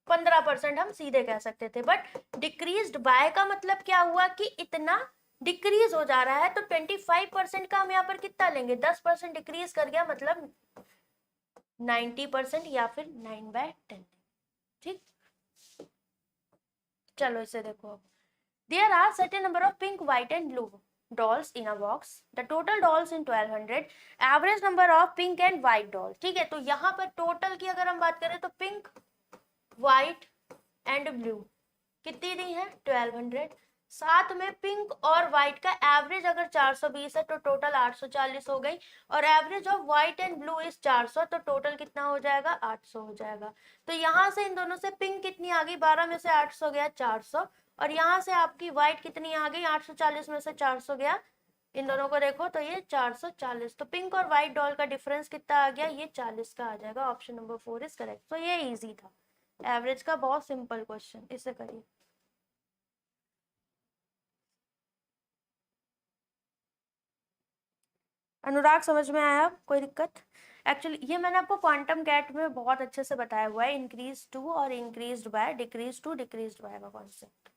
15% हम सीधे कह सकते थे। बट डिक्रीज्ड बाय का मतलब क्या हुआ कि इतना डिक्रीज हो जा रहा है, तो 25% का हम यहाँ पर कितना लेंगे, 10% डिक्रीज कर गया, मतलब 90% या फिर 9/10, ठीक। चलो इसे देखो, there are certain number of pink, white and blue dolls in a box. The total dolls in 1200. Average number of pink and white dolls. ठीक है, तो यहाँ पर टोटल की अगर हम बात करें तो पिंक, व्हाइट एंड ब्लू कितनी दी है, 1200। साथ में पिंक और व्हाइट का एवरेज अगर 420 है तो टोटल 840 हो गई, और average of white and blue is 400, तो टोटल कितना हो जाएगा 800 हो जाएगा। तो यहाँ से इन दोनों से पिंक कितनी आ गई, 12 में से 800 गया 400, और यहाँ से आपकी व्हाइट कितनी आ गई, 840 में से 400 गया, इन दोनों को देखो तो ये 440, तो पिंक और व्हाइट डॉल का डिफरेंस कितना आ गया, ये 40 का आ जाएगा। Option number 4 is correct. तो ये इजी था, एवरेज का बहुत सिंपल क्वेश्चन, इसे करिए। अनुराग समझ में आया, कोई दिक्कत? एक्चुअली ये मैंने आपको क्वांटम गैट में बहुत अच्छे से बताया हुआ है, इंक्रीज टू और increase by, decrease to decrease by का कॉन्सेप्ट।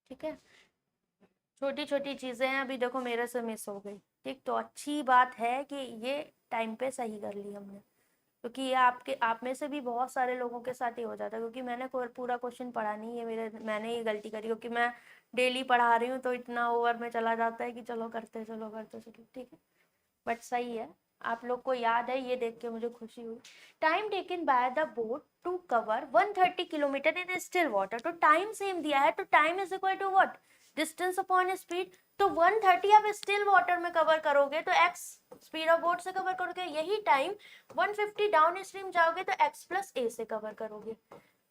ठीक है, छोटी छोटी चीजें हैं, अभी देखो मेरे से मिस हो गई, ठीक, तो अच्छी बात है कि ये टाइम पे सही कर ली हमने, क्योंकि ये आपके आप में से भी बहुत सारे लोगों के साथ ही हो जाता है, क्योंकि मैंने पूरा क्वेश्चन पढ़ा नहीं है, मैंने ये गलती करी, क्योंकि मैं डेली पढ़ा रही हूँ तो इतना ओवर में चला जाता है कि चलो करते चलो करते चलो, ठीक है, बट सही है, आप लोग को याद है, ये देख के मुझे खुशी हुई। Time taken by the boat to cover 130 kilometre in still water, तो टाइम सेम दिया है, तो time is equal to what, distance upon speed, तो 130 आप स्टिल वाटर में कवर करोगे तो x स्पीड ऑफ बोट से कवर करोगे, यही टाइम 150 डाउन स्ट्रीम जाओगे तो x प्लस a से कवर करोगे।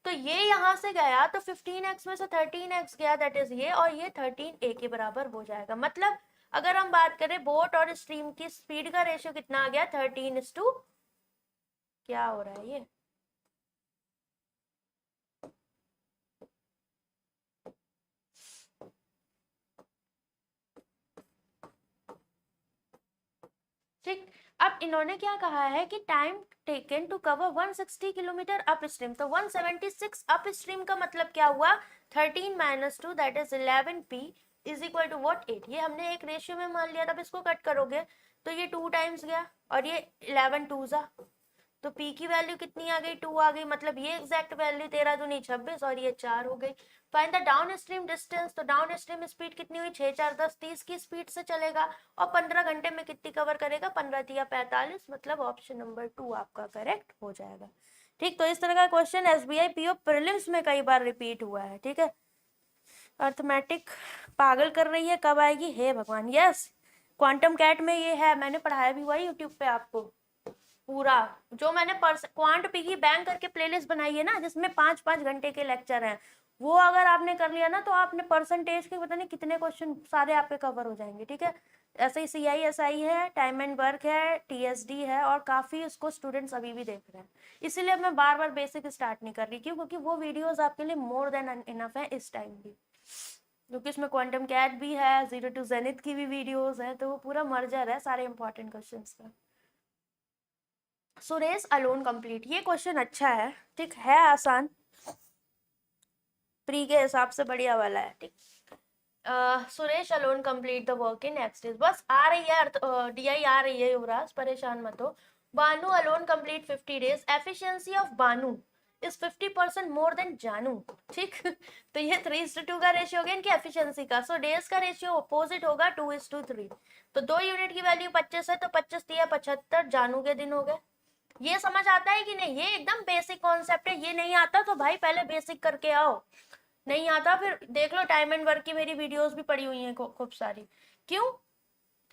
तो ये यहाँ से गया तो 15x में से 13x गया, दैट इज ये, और ये 13a के बराबर हो जाएगा। मतलब अगर हम बात करें बोट और स्ट्रीम की स्पीड का रेशियो कितना आ गया, 13:, क्या हो रहा है ये, ठीक। अब इन्होंने क्या कहा है कि time taken to cover 160 kilometre upstream, तो 176 अप स्ट्रीम का मतलब क्या हुआ, 13 - 2 that is 11p is equal to what 8, ये हमने एक रेशियो में मान लिया था। अब इसको कट करोगे तो ये 2 टाइम्स गया, और ये 11 2 जा, तो p की वैल्यू कितनी आ गई, 2 आ गई, मतलब ये एग्जैक्ट वैल्यू 13 दूनी 26 और ये 4 हो गई। Find the down stream distance, तो डाउन स्ट्रीम स्पीड कितनी हुई, 6 4 10 30 की स्पीड से चलेगा, और 15 घंटे में कितनी कवर करेगा, 15 तिया 45, मतलब ऑप्शन नंबर 2 आपका करेक्ट हो जाएगा। ठीक, तो इस तरह का क्वेश्चन SBI PO प्रीलिम्स में कई बार रिपीट हुआ है। ठीक है, अर्थमेटिक पागल कर रही है, कब आएगी हे भगवान। यस, क्वांटम कैट में ये है, मैंने पढ़ाया भी हुआ है यूट्यूब पे आपको पूरा, जो मैंने क्वांट पिगी बैंक करके प्लेलिस्ट बनाई है ना, जिसमें 5-5 घंटे के लेक्चर हैं, वो अगर आपने कर लिया ना तो आपने परसेंटेज के पता नहीं कितने क्वेश्चन सारे आपके कवर हो जाएंगे। ठीक है, ऐसे ही CISI है, टाइम एंड वर्क है, TSD है, और काफी उसको स्टूडेंट्स अभी भी देख रहे हैं, इसीलिए मैं बार बार बेसिक स्टार्ट नहीं कर रही, क्यों, क्योंकि वो वीडियोस आपके लिए मोर देन इनफ है इस टाइम भी, क्योंकि इसमें क्वांटम कैट भी है, 0 to जेनिथ की भी वीडियोस है, तो वो पूरा मर्जर है सारे इंपॉर्टेंट क्वेश्चन का। सुरेश अलोन कंप्लीट, ये क्वेश्चन अच्छा है, ठीक है, आसान, प्री के हिसाब से बढ़िया वाला है। ठीक, Suresh alone complete the work in next days, बस आ रही है DI आ रही है युवराज, परेशान मत हो। Banu alone complete 50 days, efficiency of Banu is 50% more than Janu. ठीक तो ये 3:2 का रेशियो हो गया इनकी एफिशिएंसी का, सो डेज का रेशियो अपोजिट होगा 2:3, तो 2 यूनिट की वैल्यू 25 है, तो 25 दिया 75 जानू के दिन हो गए। ये समझ आता है कि नहीं, ये एकदम बेसिक कॉन्सेप्ट है, ये नहीं आता तो भाई पहले बेसिक करके आओ, नहीं आता फिर देख लो, टाइम एंड वर्क की मेरी वीडियोस भी पड़ी हुई हैं खूब सारी। क्यों,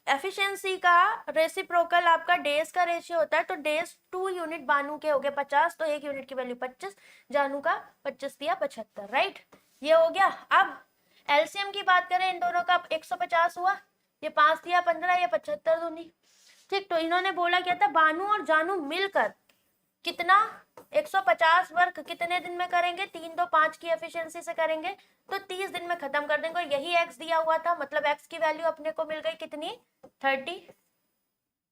एफिशिएंसी का रेसिप्रोकल आपका डेज का रेशियो होता है, तो डेज 2 यूनिट बानू के हो गए 50, तो 1 यूनिट की वैल्यू 25, जानू का 25 दिया 75, राइट, ये हो गया। अब एलसीएम की बात करें इन दोनों का, 150 हुआ, ये 5 दिया 15, ये 75 दूनी। ठीक, तो इन्होंने बोला क्या था, बानू और जानू मिलकर कितना 150 वर्क कितने दिन में करेंगे, 3 2 5 की एफिशिएंसी से करेंगे, तो 30 दिन में खत्म कर देंगे, यही x दिया हुआ था, मतलब x की वैल्यू अपने को मिल गई कितनी, 30,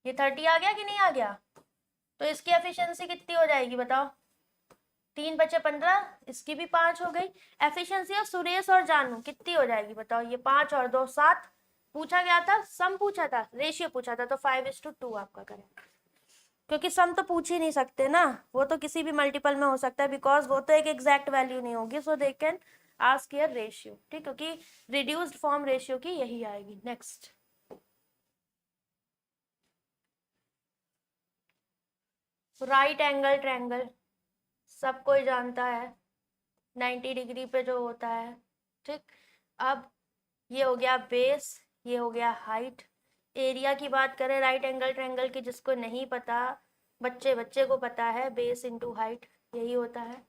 ये 30 आ गया कि नहीं आ गया, तो इसकी एफिशिएंसी कितनी हो जाएगी बताओ, 3 बचे 15, इसकी भी 5 हो गई। एफिशिएंसी ऑफ सुरेश और जानू कितनी हो जाएगी बताओ, ये 5 और 2 7, पूछा गया था, सम पूछा था, रेशियो पूछा था, तो 5:2 आपका करेक्ट, क्योंकि सम तो पूछ ही नहीं सकते ना, वो तो किसी भी मल्टीपल में हो सकता है, बिकॉज वो तो एक एग्जैक्ट वैल्यू नहीं होगी, so they can ask here ratio, ठीक, क्योंकि रिड्यूस्ड फॉर्म रेशियो की यही आएगी। नेक्स्ट, राइट एंगल ट्रायंगल सब कोई जानता है, 90 डिग्री पे जो होता है, ठीक। अब ये हो गया बेस, ये हो गया हाइट। एरिया की बात करें राइट एंगल ट्रायंगल की, जिसको नहीं पता, बच्चे बच्चे को पता है, बेस इंटू हाइट यही होता है।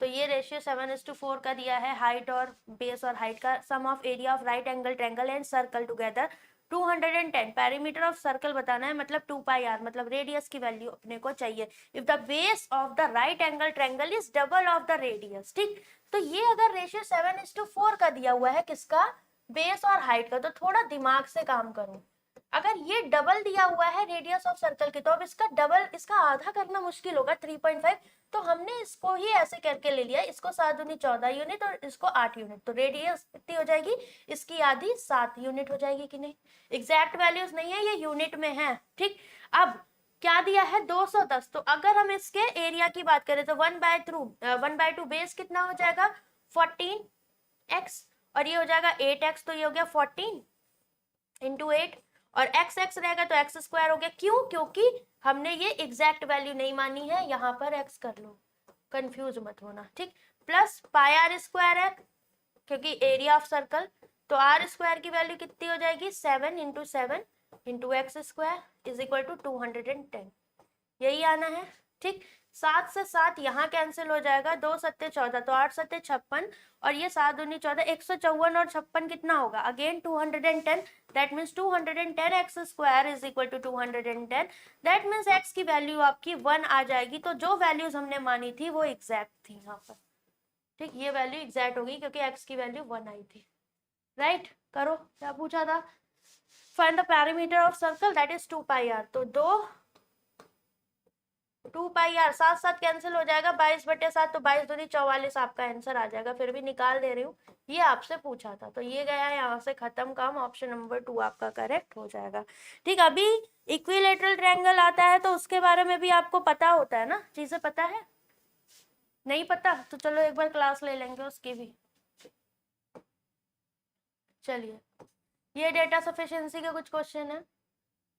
तो ये रेशियो 7:4 का दिया है, हाइट और बेस और हाइट का sum of area of right angle triangle and circle together 210। Perimeter of circle बताना है, मतलब 2πr, मतलब रेडियस की वैल्यू अपने को चाहिए। If the base of the right angle triangle is double of the radius, ठीक। तो ये अगर रेशियो 7:4 का दिया हुआ है, किसका, बेस और हाइट का, तो थोड़ा दिमाग से काम करो। अगर ये डबल दिया हुआ है रेडियस ऑफ सर्कल के, तो अब इसका डबल, इसका आधा करना मुश्किल होगा, 3.5। तो हमने इसको ही ऐसे करके ले लिया, इसको 7 दूनी 14 यूनिट और इसको 8 यूनिट, तो रेडियस कितनी हो जाएगी, इसकी आधी 7 यूनिट हो जाएगी कि नहीं। एग्जैक्ट वैल्यूज नहीं है, ये यूनिट में है, ठीक। अब क्या दिया है, 210। तो अगर हम इसके एरिया की बात करें तो 1/2 बेस कितना हो जाएगा, 14x, और ये हो जाएगा 8x, तो ये हो गया 14 इंटू 8, और x x रहेगा तो x स्क्वायर हो गया। क्यों, क्योंकि हमने ये एग्जैक्ट वैल्यू नहीं मानी है, यहाँ पर x कर लो, कंफ्यूज मत होना, ठीक। प्लस पाई आर स्क्वायर है, क्योंकि एरिया ऑफ सर्कल, तो आर स्क्वायर की वैल्यू कितनी हो जाएगी, 7 into 7 into x square is equal to 210, यही आना है, ठीक। 7 से 7 यहाँ कैंसिल हो जाएगा, 2 सत्ते 14, तो 8 सत्ते 56, और ये 7 दूनी 14, 154 और 56 कितना होगा, again 210। That means 210 x square is equal to 210। That means x की वैल्यू आपकी 1 आ जाएगी। तो जो वैल्यूज हमने मानी थी वो एग्जैक्ट थी यहाँ पर, ठीक। ये वैल्यू एग्जैक्ट होगी क्योंकि एक्स की वैल्यू 1 आई थी, राइट। करो, क्या पूछा था, find the perimeter of circle that is 2πr। तो 2πr 7 7 कैंसिल हो जाएगा, 22/7, तो 22 दूनी 44 आपका आंसर आ जाएगा। फिर भी निकाल दे रही हूँ, ये आपसे पूछा था, तो ये गया यहाँ से खत्म काम, ऑप्शन नंबर 2 आपका करेक्ट हो जाएगा, ठीक। अभी इक्विलेटरल ट्रायंगल आता है, तो उसके बारे में भी आपको पता होता है ना, चीजें पता है, नहीं पता तो चलो एक बार क्लास ले लेंगे उसकी भी। चलिए, ये डेटा सफिशिएंसी के कुछ क्वेश्चन है।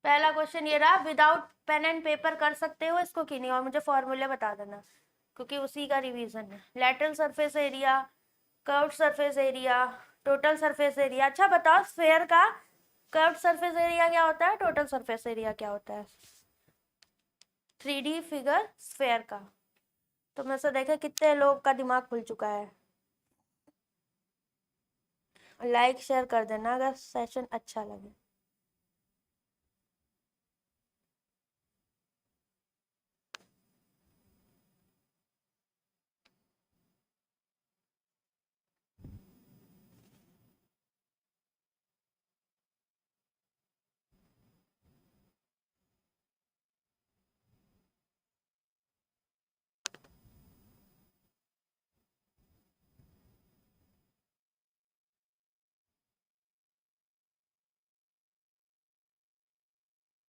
पहला क्वेश्चन ये रहा, विदाउट पेन एंड पेपर कर सकते हो इसको कि नहीं, और मुझे फॉर्मूले बता देना, क्योंकि उसी का रिवीजन है। Lateral surface area, curved surface area, total surface area. अच्छा बताओ, स्फेयर का कर्व्ड सरफेस एरिया क्या होता है, टोटल सरफेस एरिया क्या होता है, 3D फिगर स्फेयर का। तो मैं से देखे कितने लोग का दिमाग खुल चुका है। लाइक शेयर कर देना अगर सेशन अच्छा लगे।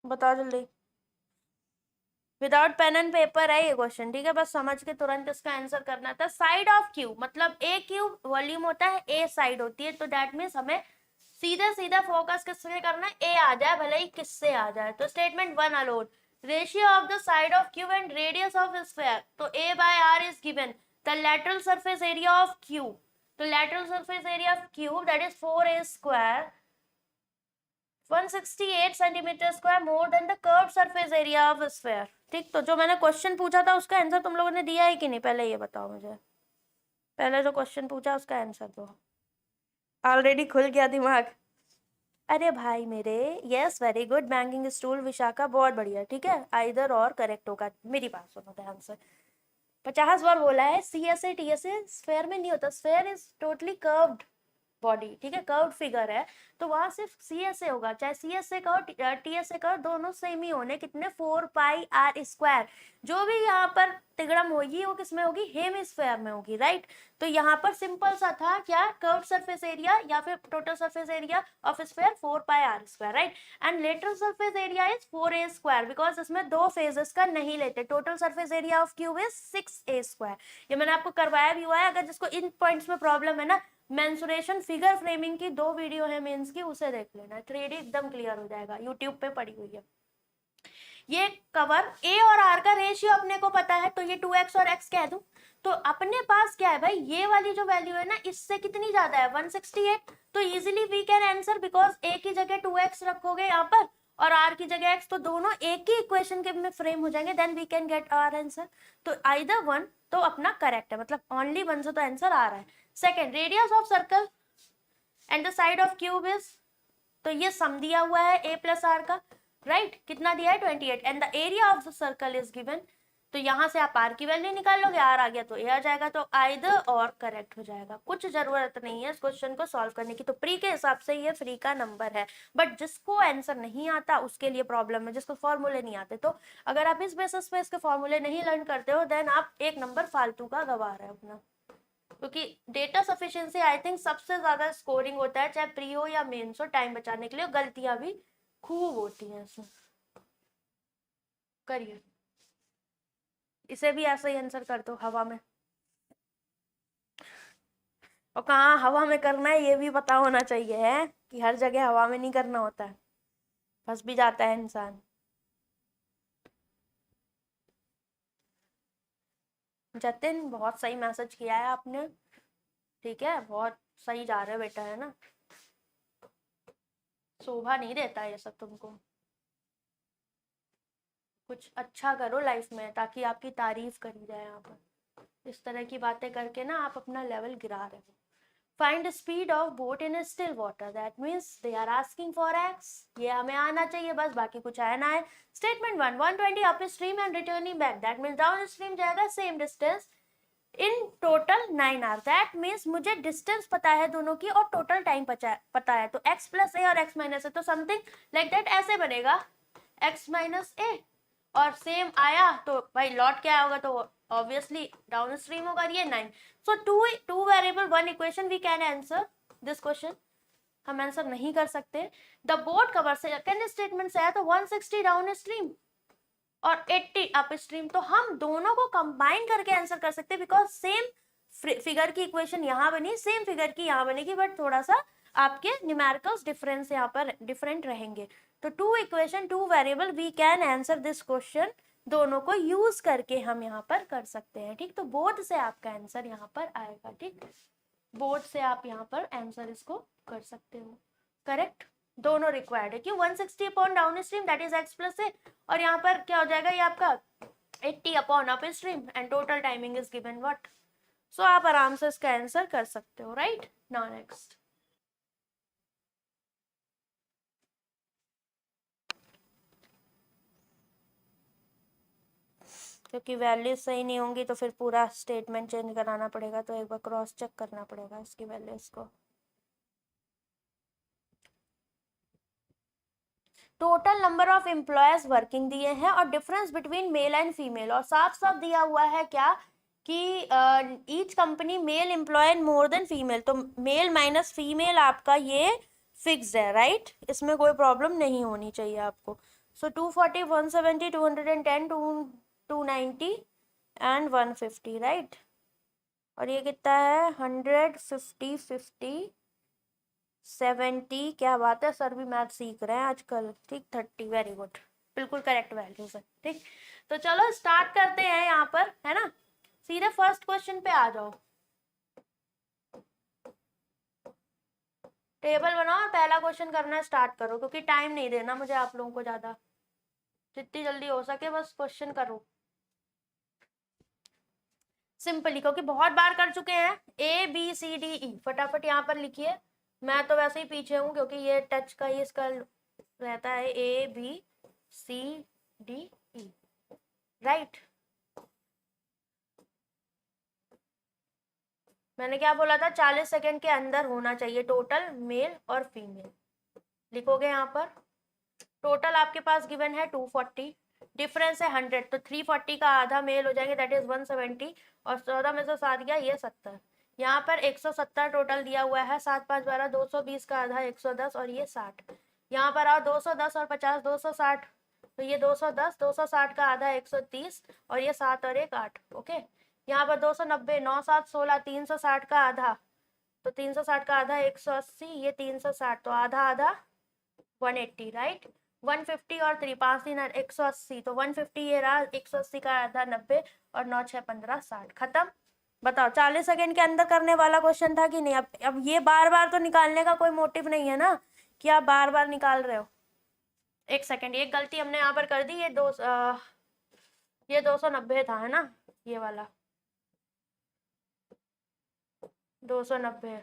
बताओ जल्दी। विदाउट पेन एंड पेपर है ये क्वेश्चन, ठीक है, बस समझ के तुरंत इसका आंसर करना था। साइड ऑफ क्यूब, मतलब ए क्यूब वॉल्यूम होता है, ए साइड होती है, तो दैट मीन्स हमें सीधा सीधा फोकस किससे करना है, ए आ जाए भले ही किससे आ जाए। तो statement 1 alone, ratio of the side of cube and radius of sphere, तो a by r is given, the lateral surface area of cube, तो lateral surface area of cube that is 4a square 168 centimetre square more than the curved surface area of sphere, ठीक। तो जो मैंने question पूछा था उसका answer तुम लोगों ने दिया है कि नहीं, पहले ये बताओ मुझे, पहले जो क्वेश्चन पूछा उसका आंसर दो। ऑलरेडी खुल गया दिमाग, अरे भाई मेरे, yes very good, banking stool Vishakha, बहुत बढ़िया, ठीक है, आइदर और करेक्ट होगा। मेरी बात सुनो ध्यान से, 50 बार बोला है, CSA TSA स्फीयर में नहीं होता, sphere is totally curved body, ठीक है, कर्व्ड फिगर है, तो वहां सिर्फ सी एस ए होगा, चाहे सी एस ए कहो टी एस ए कहो, दोनों सेम ही होने, कितने 4 पाई आर स्क्वायर। जो भी यहाँ पर तिगड़म होगी वो किस में होगी, हेमिस्फेयर में होगी, राइट। तो यहाँ पर सिंपल सा था क्या, कर्व्ड सरफेस एरिया या फिर total surface area of sphere 4 pi r square, right. And lateral surface area is 4a square, because इसमें दो फेजेस का नहीं लेते। Total surface area of cube is 6a square. ये मैंने आपको करवाया भी हुआ है, अगर जिसको इन पॉइंट्स में प्रॉब्लम है ना, मेंसुरेशन फिगर फ्रेमिंग की 2 वीडियो है मेंस की, उसे देख लेना, 3D एकदम क्लियर हो जाएगा, यूट्यूब पे पड़ी हुई है। ये कवर ए और आर का रेशियो अपने को पता है, तो ये 2x और x कह दूं, तो अपने पास क्या है भाई, ये वाली जो वैल्यू है ना, इससे कितनी ज्यादा है, 168, तो easily we can answer, because A की जगह 2x रखोगे यहाँ पर और r की जगह x, तो दोनों एक ही इक्वेशन के में फ्रेम हो जाएंगे, then we can get our answer. तो आइदर वन तो अपना करेक्ट है, मतलब ओनली वन से तो आंसर आ रहा है। Second, radius of circle and the side of cube is, तो ये सम दिया हुआ है a प्लस आर का, राइट, कितना दिया है 28, and the area of the circle is given, तो यहाँ से आप आर की वैल्यू निकाल लोगे, आर आ गया तो ए आ जाएगा, तो आइदर और करेक्ट हो जाएगा, कुछ जरूरत नहीं है इस क्वेश्चन को सॉल्व करने की। तो प्री के हिसाब से ये फ्री का नंबर है, बट जिसको आंसर नहीं आता उसके लिए प्रॉब्लम है, जिसको फॉर्मूले नहीं आते। तो अगर आप इस बेसिस पे इसके फॉर्मूले नहीं लर्न करते हो, देन आप एक नंबर फालतू का गवा रहे हो अपना, क्योंकि डेटा सफिशिएंसी आई थिंक सबसे ज्यादा स्कोरिंग होता है, चाहे प्री हो या मेंस हो, टाइम बचाने के लिए, गलतियां भी खूब होती हैं इसमें। करिए, इसे भी ऐसे ही आंसर कर दो हवा में, और कहाँ हवा में करना है ये भी पता होना चाहिए, है कि हर जगह हवा में नहीं करना होता है, फंस भी जाता है इंसान। जतिन बहुत सही मैसेज किया है आपने, ठीक है, बहुत सही जा रहे हो बेटा, है ना, शोभा नहीं देता ये सब तुमको, कुछ अच्छा करो लाइफ में ताकि आपकी तारीफ करी जाए यहाँ पर, इस तरह की बातें करके ना आप अपना लेवल गिरा रहे हो। Find speed of boat in still water, that means they are asking for x, ये हमें आना चाहिए बस, बाकी कुछ आया ना है। Statement 1, 120 up stream and returning back, that means down stream जाएगा same distance in total 9 hour, that means मुझे डिस्टेंस पता है दोनों की और टोटल टाइम पता है, तो x प्लस ए और x माइनस ए, तो समथिंग लाइक दैट ऐसे बनेगा, x माइनस ए, और सेम आया तो भाई लॉट क्या होगा, तो ऑब्वियसली डाउन स्ट्रीम होगा, ये 9। So two variable one equation, we can answer this question, हम आंसर नहीं कर सकते। द बोट कवर से सेकंड स्टेटमेंट से आया तो 160 डाउन स्ट्रीम और 80 अप स्ट्रीम, तो हम दोनों को कंबाइन करके आंसर कर सकते हैं, बिकॉज सेम फिगर की इक्वेशन यहाँ बनी, सेम फिगर की यहाँ बनेगी, बट थोड़ा सा आपके न्यूमेरिकल्स डिफरेंस यहाँ पर डिफरेंट रहेंगे। तो two equation two variable, we can answer this question, दोनों को यूज करके हम यहाँ पर कर सकते हैं, ठीक। तो बोथ से आपका आंसर यहाँ पर आएगा, ठीक, बोथ से आप यहाँ पर आंसर इसको कर सकते हो, करेक्ट, दोनों रिक्वायर्ड है, क्यों 160 upon down stream that is X plus A, और यहाँ पर क्या हो जाएगा ये आपका 80 upon up stream, and total timing is given what, so आप आराम से इसका आंसर कर सकते हो, राइट। नाउ नेक्स्ट, क्योंकि वैल्यूज सही नहीं होंगी तो फिर पूरा स्टेटमेंट चेंज कराना पड़ेगा, तो एक बार क्रॉस चेक करना पड़ेगा इसकी वैल्यूज को। Total number of employees working दिए हैं और difference between male and female, और साफ साफ दिया हुआ है क्या कि each company male employ more than female, तो मेल माइनस फीमेल आपका ये फिक्स है, राइट, इसमें कोई प्रॉब्लम नहीं होनी चाहिए आपको। सो 240, 170, 210, 290 एंड 150, राइट, और ये कितना है 100, 50, 50, 70, क्या बात है, सर भी मैथ सीख रहे हैं आजकल, ठीक, 30, वेरी गुड, बिल्कुल करेक्ट वैल्यूज है, ठीक। तो चलो स्टार्ट करते हैं यहाँ पर, है ना, सीधे फर्स्ट क्वेश्चन पे आ जाओ, टेबल बनाओ और पहला क्वेश्चन करना स्टार्ट करो, क्योंकि टाइम नहीं देना मुझे आप लोगों को ज्यादा, जितनी जल्दी हो सके बस क्वेश्चन करो सिंपली, क्योंकि बहुत बार कर चुके हैं। ए बी सी डी ई, फटाफट यहाँ पर लिखिए, मैं तो वैसे ही पीछे हूँ क्योंकि ये टच का ही इसका रहता है, A B C D E, right. मैंने क्या बोला था, 40 सेकेंड के अंदर होना चाहिए टोटल मेल और फीमेल। लिखोगे यहाँ पर टोटल आपके पास गिवन है 240, डिफरेंस है 100, तो 340 का आधा मेल हो जाएंगे, दैट इज 170, और 14 में से 7 गया, ये 70। यहाँ पर 170 टोटल दिया हुआ है, 7 5 12, 220 का आधा 110, और ये 60। यहाँ पर आओ 210 और 50 260, तो ये 210, 260 का आधा 130, और ये 7 और 1 8। ओके, यहाँ पर 290, 9 7 16, 360 का आधा, तो 360 का आधा 180, ये 360, तो आधा आधा 180, राइट। 150 और 3 5 3 180, तो 150 ये रहा, 180 का आधा 90, और 9 6 15 60। खत्म। बताओ 40 सेकेंड के अंदर करने वाला क्वेश्चन था कि नहीं? अब ये बार बार तो निकालने का कोई मोटिव नहीं है ना, कि आप बार बार निकाल रहे हो। एक सेकेंड, एक गलती हमने यहाँ पर कर दी, ये 290 था, है ना, ये वाला 290,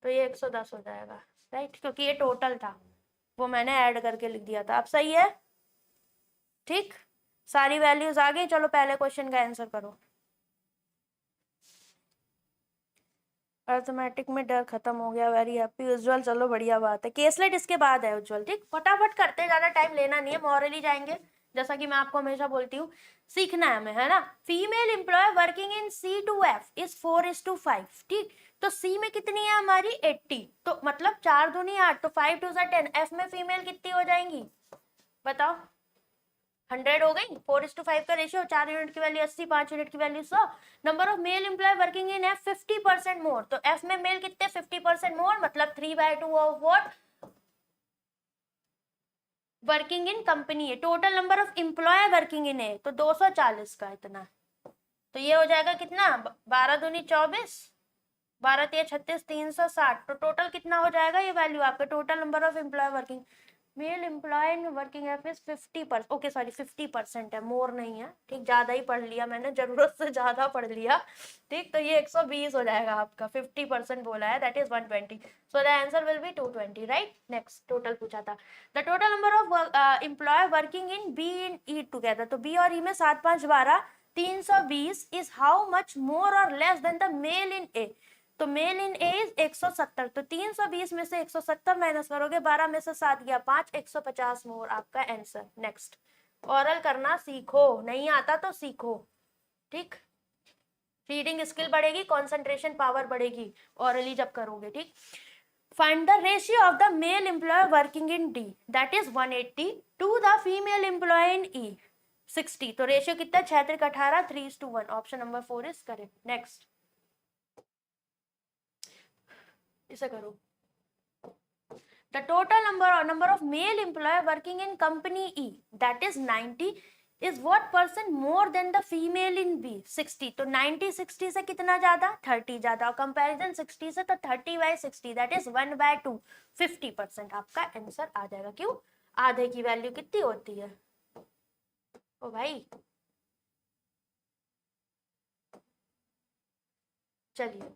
तो ये 110 हो जाएगा, राइट, क्योंकि ये टोटल था, वो मैंने ऐड करके लिख दिया था। अब सही है, ठीक, सारी वैल्यूज आ गई। चलो पहले क्वेश्चन का आंसर करो। अर्थमेटिक में डर खत्म हो गया, वेरी हैप्पी उज्जवल, चलो बढ़िया बात है। केसलेट इसके बाद है उज्जवल, ठीक, फटाफट करते, ज्यादा टाइम लेना नहीं है, मॉरली जाएंगे, जैसा कि मैं आपको हमेशा बोलती हूँ, सीखना है हमें, है ना। Female employ working in C2F is 4:5, ठीक, तो सी में कितनी है हमारी 80, तो मतलब 4 दूनी 8, तो 5 2 10, एफ में फीमेल कितनी हो जाएंगी बताओ? 100 हो गई। 4:5 का रेशियो, 4 यूनिट की वैल्यू 80, 5 यूनिट की value 100। Number of male employ working in F 50% more, तो एफ में मेल कितने 50% मोर, मतलब 3/2 of what working in company है। Total number of employ working in है तो 240 का इतना, तो ये हो जाएगा कितना, 12 दूनी 24, 12 3 36, 360, तो टोटल कितना हो जाएगा ये वैल्यू आपका, total number of employ working male employee in working F is 50%, okay sorry 50% है, मोर नहीं है, ठीक, ज्यादा ही पढ़ लिया मैंने, जरूरत से ज्यादा पढ़ लिया, ठीक, तो ये 120 हो जाएगा आपका, 50% बोला है, that is 120, so the answer will be 220, right. Next total पूछा था, the total number of employ working in B in E together, तो बी और ई में 7 5 12, 320 इज हाउ मच मोर और लेस देन द मेल इन ए, तो mail in A is 170, तो 320 में से 170 माइनस करोगे, 12 में से 7 गया 5, 150 मोर आपका आंसर। नेक्स्ट, ऑरल करना सीखो, नहीं आता तो सीखो, ठीक, रीडिंग स्किल बढ़ेगी, कंसंट्रेशन पावर बढ़ेगी ऑरली जब करोगे, ठीक। Find the ratio of the male employ working in D, that is 180 to the female employ in E 60, तो रेशियो कितना, 6 3 18, 3:1, option number 4 is correct. Next, इसे करो, the total number of male employee working in company E, that is 90, is what percent more than the female in B, 60, तो 90 60 से कितना ज्यादा, 30 ज्यादा, और कंपैरिजन 60 से, तो 30/60, that is 1/2, 50% आपका आंसर आ जाएगा। क्यों, आधे की वैल्यू कितनी होती है ओ भाई, चलिए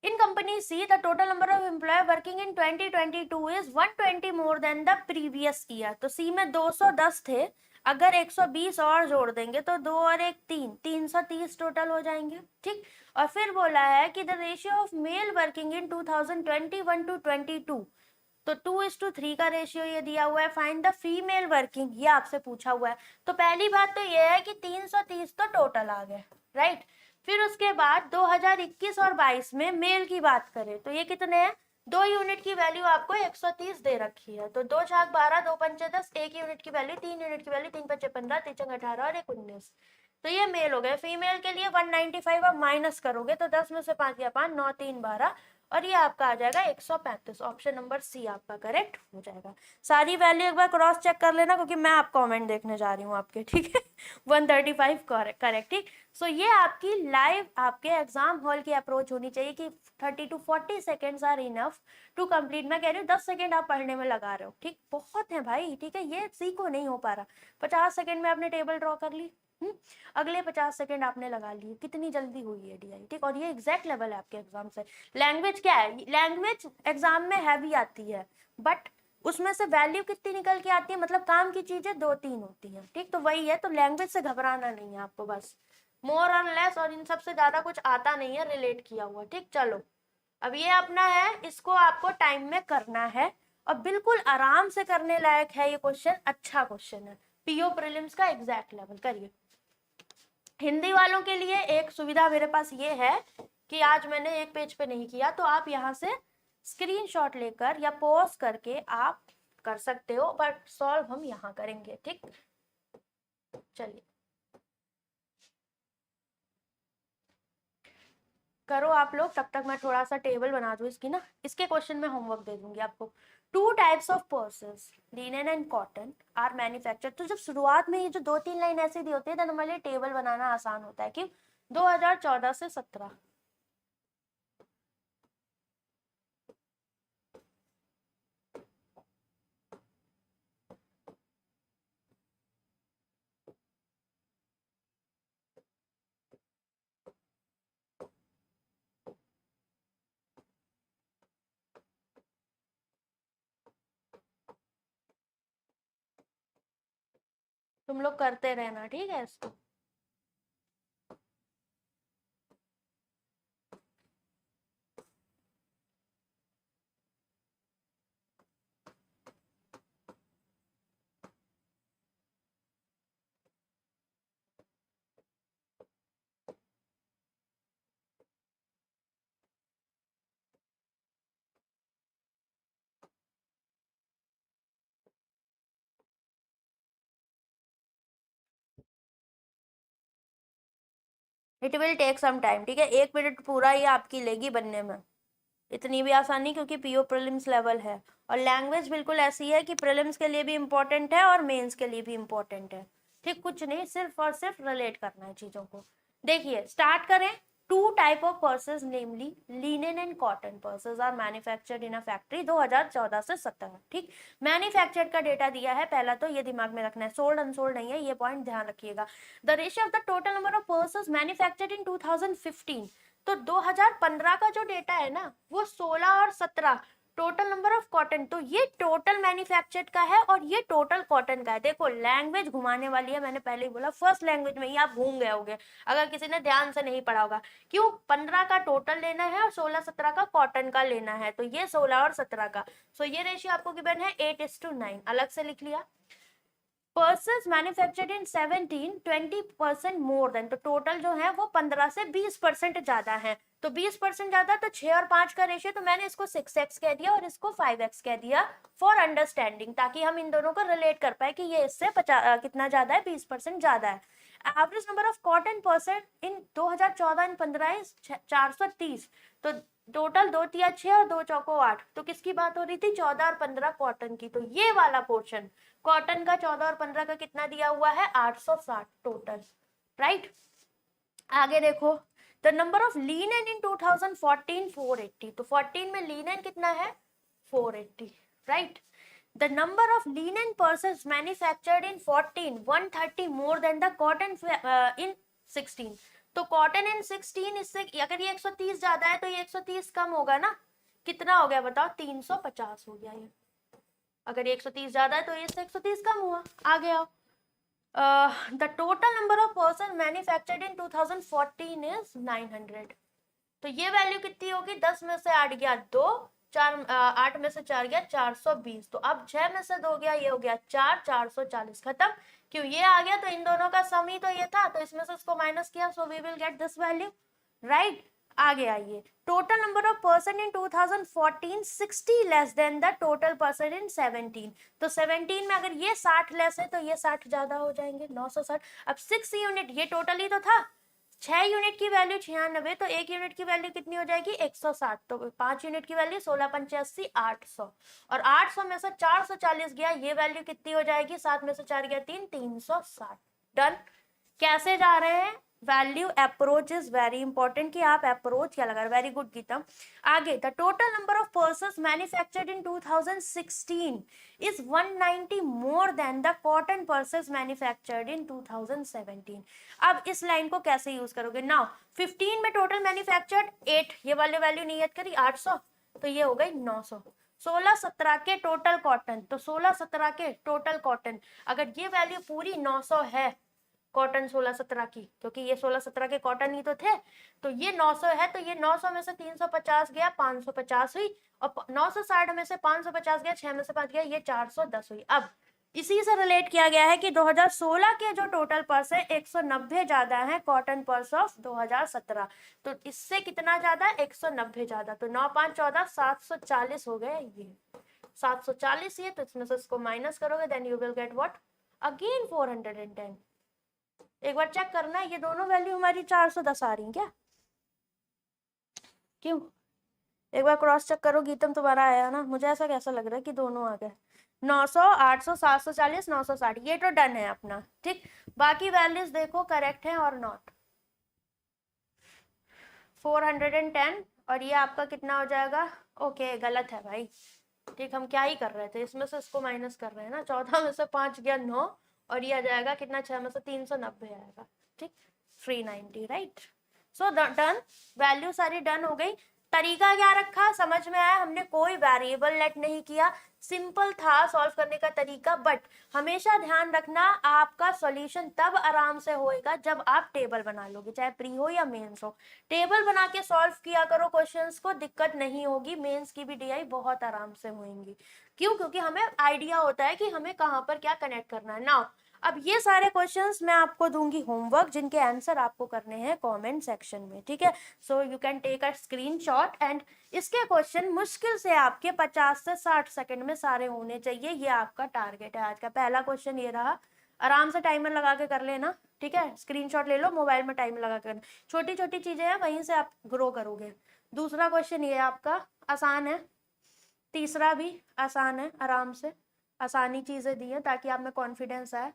in company C, the total number of employee working in 2022 is 120 more than the previous year, तो C में 210 थे, अगर 120 और जोड़ देंगे तो 2 और 1 3, 330 टोटल हो जाएंगे, ठीक। और फिर बोला है कि the ratio of male working in 2021 to 22, तो 2:3 का रेशियो ये दिया हुआ है। फाइंड द फीमेल वर्किंग, ये आपसे पूछा हुआ है, तो पहली बात तो ये है कि 330 तो टोटल आ गए, राइट। फिर उसके बाद 2021 और 22 में मेल की बात करें तो ये कितने हैं, 2 यूनिट की वैल्यू आपको 130 दे रखी है, तो 2 4 12, 2 5 10, 1 यूनिट की वैल्यू, 3 यूनिट की वैल्यू, 3 5 15, 3 6 18 और 1 19, तो ये मेल हो गए। फीमेल के लिए 195 आप माइनस करोगे तो 10 में से 5 गया 5, 9 3 12, और ये आपका आ जाएगा 135, ऑप्शन नंबर सी आपका करेक्ट हो जाएगा। सारी वैल्यू एक बार क्रॉस चेक कर लेना, क्योंकि मैं आप कमेंट देखने जा रही हूँ आपके, ठीक है। 135 करेक्ट, ठीक। सो ये आपकी लाइव आपके एग्जाम हॉल की अप्रोच होनी चाहिए कि 30 to 40 seconds are enough to complete. मैं कह रही हूँ 10 सेकेंड आप पढ़ने में लगा रहे हो, ठीक, बहुत है भाई, ठीक है, ये सीखो नहीं हो पा रहा। 50 सेकेंड में आपने टेबल ड्रॉ कर ली, अगले 50 सेकेंड आपने लगा लिए, कितनी जल्दी हुई है डीआई, ठीक। और ये एग्जैक्ट लेवल है आपके एग्जाम से। लैंग्वेज क्या है, लैंग्वेज एग्जाम में हैवी आती है, बट उसमें से वैल्यू कितनी निकल के आती है, मतलब काम की चीजें 2-3 होती हैं, ठीक। तो वही है, तो लैंग्वेज से घबराना नहीं है आपको, बस मोर और लेस, और इन सबसे ज्यादा कुछ आता नहीं है रिलेट किया हुआ, ठीक। चलो अब ये अपना है, इसको आपको टाइम में करना है और बिल्कुल आराम से करने लायक है ये क्वेश्चन, अच्छा क्वेश्चन है, पीओ प्रीलिम्स का एग्जैक्ट लेवल। करिए। हिंदी वालों के लिए एक सुविधा मेरे पास ये है कि आज मैंने एक पेज पे नहीं किया, तो आप यहाँ से स्क्रीनशॉट लेकर या पॉज करके आप कर सकते हो, बट सॉल्व हम यहाँ करेंगे, ठीक। चलिए करो आप लोग, तब तक मैं थोड़ा सा टेबल बना दूं इसकी ना, इसके क्वेश्चन में होमवर्क दे दूंगी आपको। 2 types of purses, linen and cotton, are manufacture. तो जब शुरुआत में ये जो 2-3 लाइन ऐसी दी होती है तो हमारे लिए टेबल बनाना आसान होता है कि 2014 से 17। तुम लोग करते रहना, ठीक है इसको। It will take some time, ठीक है, 1 मिनट पूरा ये आपकी लेगी बनने में, इतनी भी आसानी, क्योंकि पीओ प्रीलिम्स लेवल है। और लैंग्वेज बिल्कुल ऐसी है कि प्रीलिम्स के लिए भी इम्पोर्टेंट है और मेंस के लिए भी इम्पोर्टेंट है, ठीक। कुछ नहीं, सिर्फ और सिर्फ रिलेट करना है चीजों को। देखिए स्टार्ट करें। 2 type of purses namely linen and cotton purses are manufactured in a factory 2014 से 17, ठीक। मैन्युफैक्चर्ड का डेटा दिया है पहला, तो ये दिमाग में रखना है, सोल्ड अनसोल्ड नहीं है, ये पॉइंट ध्यान रखिएगा। The ratio of the total number of purses manufactured इन 2015, तो 2015 का जो डेटा है ना वो 16 और 17, टोटल नंबर ऑफ कॉटन, तो ये टोटल मैन्युफैक्चर्ड का है और ये टोटल कॉटन का है। देखो लैंग्वेज घुमाने वाली है, मैंने पहले ही बोला, फर्स्ट लैंग्वेज में ही आप घूम गए होगे अगर किसी ने ध्यान से नहीं पढ़ा होगा। क्यों, 15 का टोटल लेना है और 16-17 का कॉटन का लेना है, तो ये 16 और 17 का। सो ये रेशियो आपको गिवन है 8:9, अलग से लिख लिया। पर्सेस मैन्युफैक्चर्ड इन 17 20% मोर देन, तो टोटल जो है वो 15 से 20% ज्यादा है, तो 20% ज्यादा, तो 6 और 5 का रेशियो, तो मैंने इसको 6x कह दिया और इसको 5x कह दिया फॉर अंडरस्टैंडिंग, ताकि हम इन दोनों को रिलेट कर पाए कि ये इससे कितना ज्यादा है, 20% ज्यादा है। Average number of cotton percent in 2014 and 15 is 430, तो टोटल 2 तिया 6 और 2 चौको 8, तो किसकी बात हो रही थी, 14 और 15 कॉटन की। तो ये वाला पोर्शन कॉटन का 14 और 15 का कितना दिया हुआ है, 860 टोटल, राइट। आगे देखो, the number of linen in 2014 480, तो 14 में लीनन कितना है, 480, right. The number of linen pieces manufactured in 14 130 more than the cotton in 16, तो कॉटन इन 16, इससे अगर ये 130 ज्यादा है तो ये 130 कम होगा ना, कितना हो गया बताओ, 350 हो गया ये। अगर ये 130 ज्यादा है तो ये 130 कम हुआ। आ गया, the total number of person manufactured in 2014 is 900, तो ये वैल्यू कितनी होगी, 10 में से 8 गया 2, 8 में से 4 गया 420, तो अब 6 में से 2 गया, ये हो गया 4, 440, खत्म। क्यों, ये आ गया तो इन दोनों का सम ही तो ये था, तो इसमें से इसको माइनस किया, so we will get this value, right. आगे आइए, total number of person in 2014 60 less than the total person in 17, तो 17 में अगर ये 60 लेस है तो ये 60 ज्यादा हो जाएंगे, 960। अब 6 यूनिट, ये टोटल ही तो था, 6 यूनिट की वैल्यू 96, तो 1 यूनिट की वैल्यू कितनी हो जाएगी, 160, तो 5 यूनिट की वैल्यू 16 × 85 800, और 800 में से 440 गया, ये वैल्यू कितनी हो जाएगी, 7 में से 4 गया 3, 360, डन। कैसे जा रहे हैं, value approach is very important, कि आप अप्रोच क्या लगा, वेरी गुड गीतम। आगे, the total number of purses manufactured in 2016 is 190 more than the cotton purses manufactured in 2017। अब इस लाइन को कैसे यूज करोगे, नाउ 15 में टोटल मैन्युफैक्चर्ड 8, ये वाले वैल्यू नियत करी 800, तो ये हो गई 900, 16-17 के टोटल कॉटन, तो 16-17 के टोटल कॉटन, अगर ये वैल्यू पूरी 900 है कॉटन 16-17 की, क्योंकि ये 16-17 के कॉटन ही तो थे, तो ये 900 है, तो ये 900 में से 350 गया, 550 हुई, और 960 में से 550 गया, 6 में से 5 गया, ये 410 हुई। अब इसी से रिलेट किया गया है कि 2016 के जो टोटल पर्स है 190 ज्यादा है कॉटन पर्स ऑफ 2017, तो इससे कितना ज्यादा, 190 ज्यादा, तो 9 5 14 740 हो गए, ये 740 ये, तो इसमें से इसको माइनस करोगे, then you will get what, again 410। एक बार चेक करना है, ये दोनों वैल्यू हमारी 410 आ रही क्या, क्यों, एक बार क्रॉस चेक करो, गीतम तुम्हारा आया ना, मुझे ऐसा कैसा लग रहा है कि दोनों आ गए, 900, 800, 740, 960, ये तो डन है अपना, ठीक। बाकी वैल्यूज देखो करेक्ट है और नॉट, 410, और ये आपका कितना हो जाएगा, ओके गलत है भाई, ठीक, हम क्या ही कर रहे थे, इसमें से इसको माइनस कर रहे हैं ना, 14 में से 5 गया 9, और ये आ जाएगा कितना, 6 में से 390 आएगा, ठीक, 390, राइट। सो डन, वैल्यू सारी डन हो गई। तरीका क्या रखा, समझ में आया, हमने कोई वेरिएबल लेट नहीं किया, सिंपल था सॉल्व करने का तरीका, बट हमेशा ध्यान रखना आपका सॉल्यूशन तब आराम से होएगा जब आप टेबल बना लोगे, चाहे प्री हो या मेंस हो, टेबल बना के सॉल्व किया करो क्वेश्चंस को, दिक्कत नहीं होगी, मेंस की भी डीआई बहुत आराम से होंगी, क्यों, क्योंकि हमें आइडिया होता है कि हमें कहाँ पर क्या कनेक्ट करना है। नाउ अब ये सारे क्वेश्चंस मैं आपको दूंगी होमवर्क, जिनके आंसर आपको करने हैं कमेंट सेक्शन में, ठीक है, so you can take a screenshot, and इसके क्वेश्चन मुश्किल से आपके 50 से 60 सेकंड में सारे होने चाहिए, ये आपका टारगेट है आज का। पहला क्वेश्चन ये रहा, आराम से टाइमर लगा के कर लेना, ठीक है, स्क्रीनशॉट ले लो, मोबाइल में टाइम लगा कर, छोटी छोटी चीजें हैं, वहीं से आप ग्रो करोगे। दूसरा क्वेश्चन ये आपका आसान है, तीसरा भी आसान है, आराम से आसानी चीजें दी है ताकि आप में कॉन्फिडेंस आए।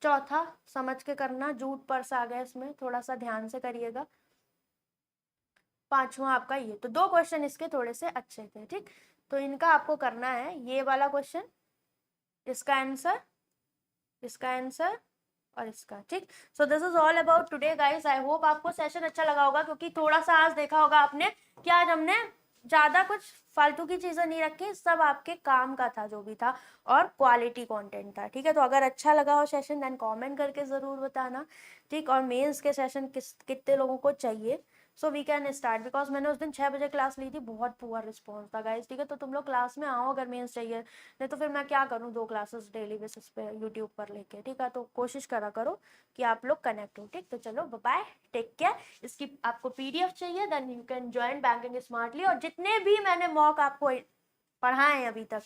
चौथा समझ के करना, जूट पर्स आ गया इसमें, थोड़ा सा ध्यान से करिएगा। पांचवा आपका ये, तो 2 क्वेश्चन इसके थोड़े से अच्छे थे, ठीक, तो इनका आपको करना है ये वाला क्वेश्चन, इसका आंसर, इसका आंसर और इसका, ठीक। So this is all about today guys, I hope आपको सेशन अच्छा लगा होगा, क्योंकि थोड़ा सा आज देखा होगा आपने कि आज हमने ज्यादा कुछ फालतू की चीजें नहीं रखी, सब आपके काम का था जो भी था, और क्वालिटी कंटेंट था, ठीक है। तो अगर अच्छा लगा हो सेशन देन कमेंट करके जरूर बताना, ठीक, और मेंस के सेशन कितने लोगों को चाहिए, so we can start, because मैंने उस दिन 6 बजे क्लास ली थी, बहुत पुअर रिस्पॉन्स था गाइस, ठीक है, तो तुम लोग क्लास में आओ अगर मेंस चाहिए, नहीं तो फिर मैं क्या करूँ 2 क्लासेस डेली बेसिस पे यूट्यूब पर लेके, ठीक है, तो कोशिश करा करो कि आप लोग कनेक्ट हो, ठीक, तो चलो बाय, टेक केयर। इसकी आपको पीडीएफ चाहिए then you can join banking smartly, और जितने भी मैंने मॉक आपको पढ़ाए हैं अभी तक,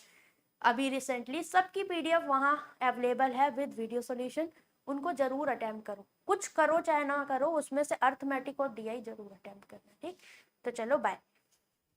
अभी रिसेंटली, सबकी पीडीएफ वहाँ अवेलेबल है विद वीडियो सॉल्यूशन, उनको जरूर अटेम्प्ट करो, कुछ करो चाहे ना करो, उसमें से अर्थमेटिक और डीआई जरूर अटेम्प्ट करना, ठीक, तो चलो बाय।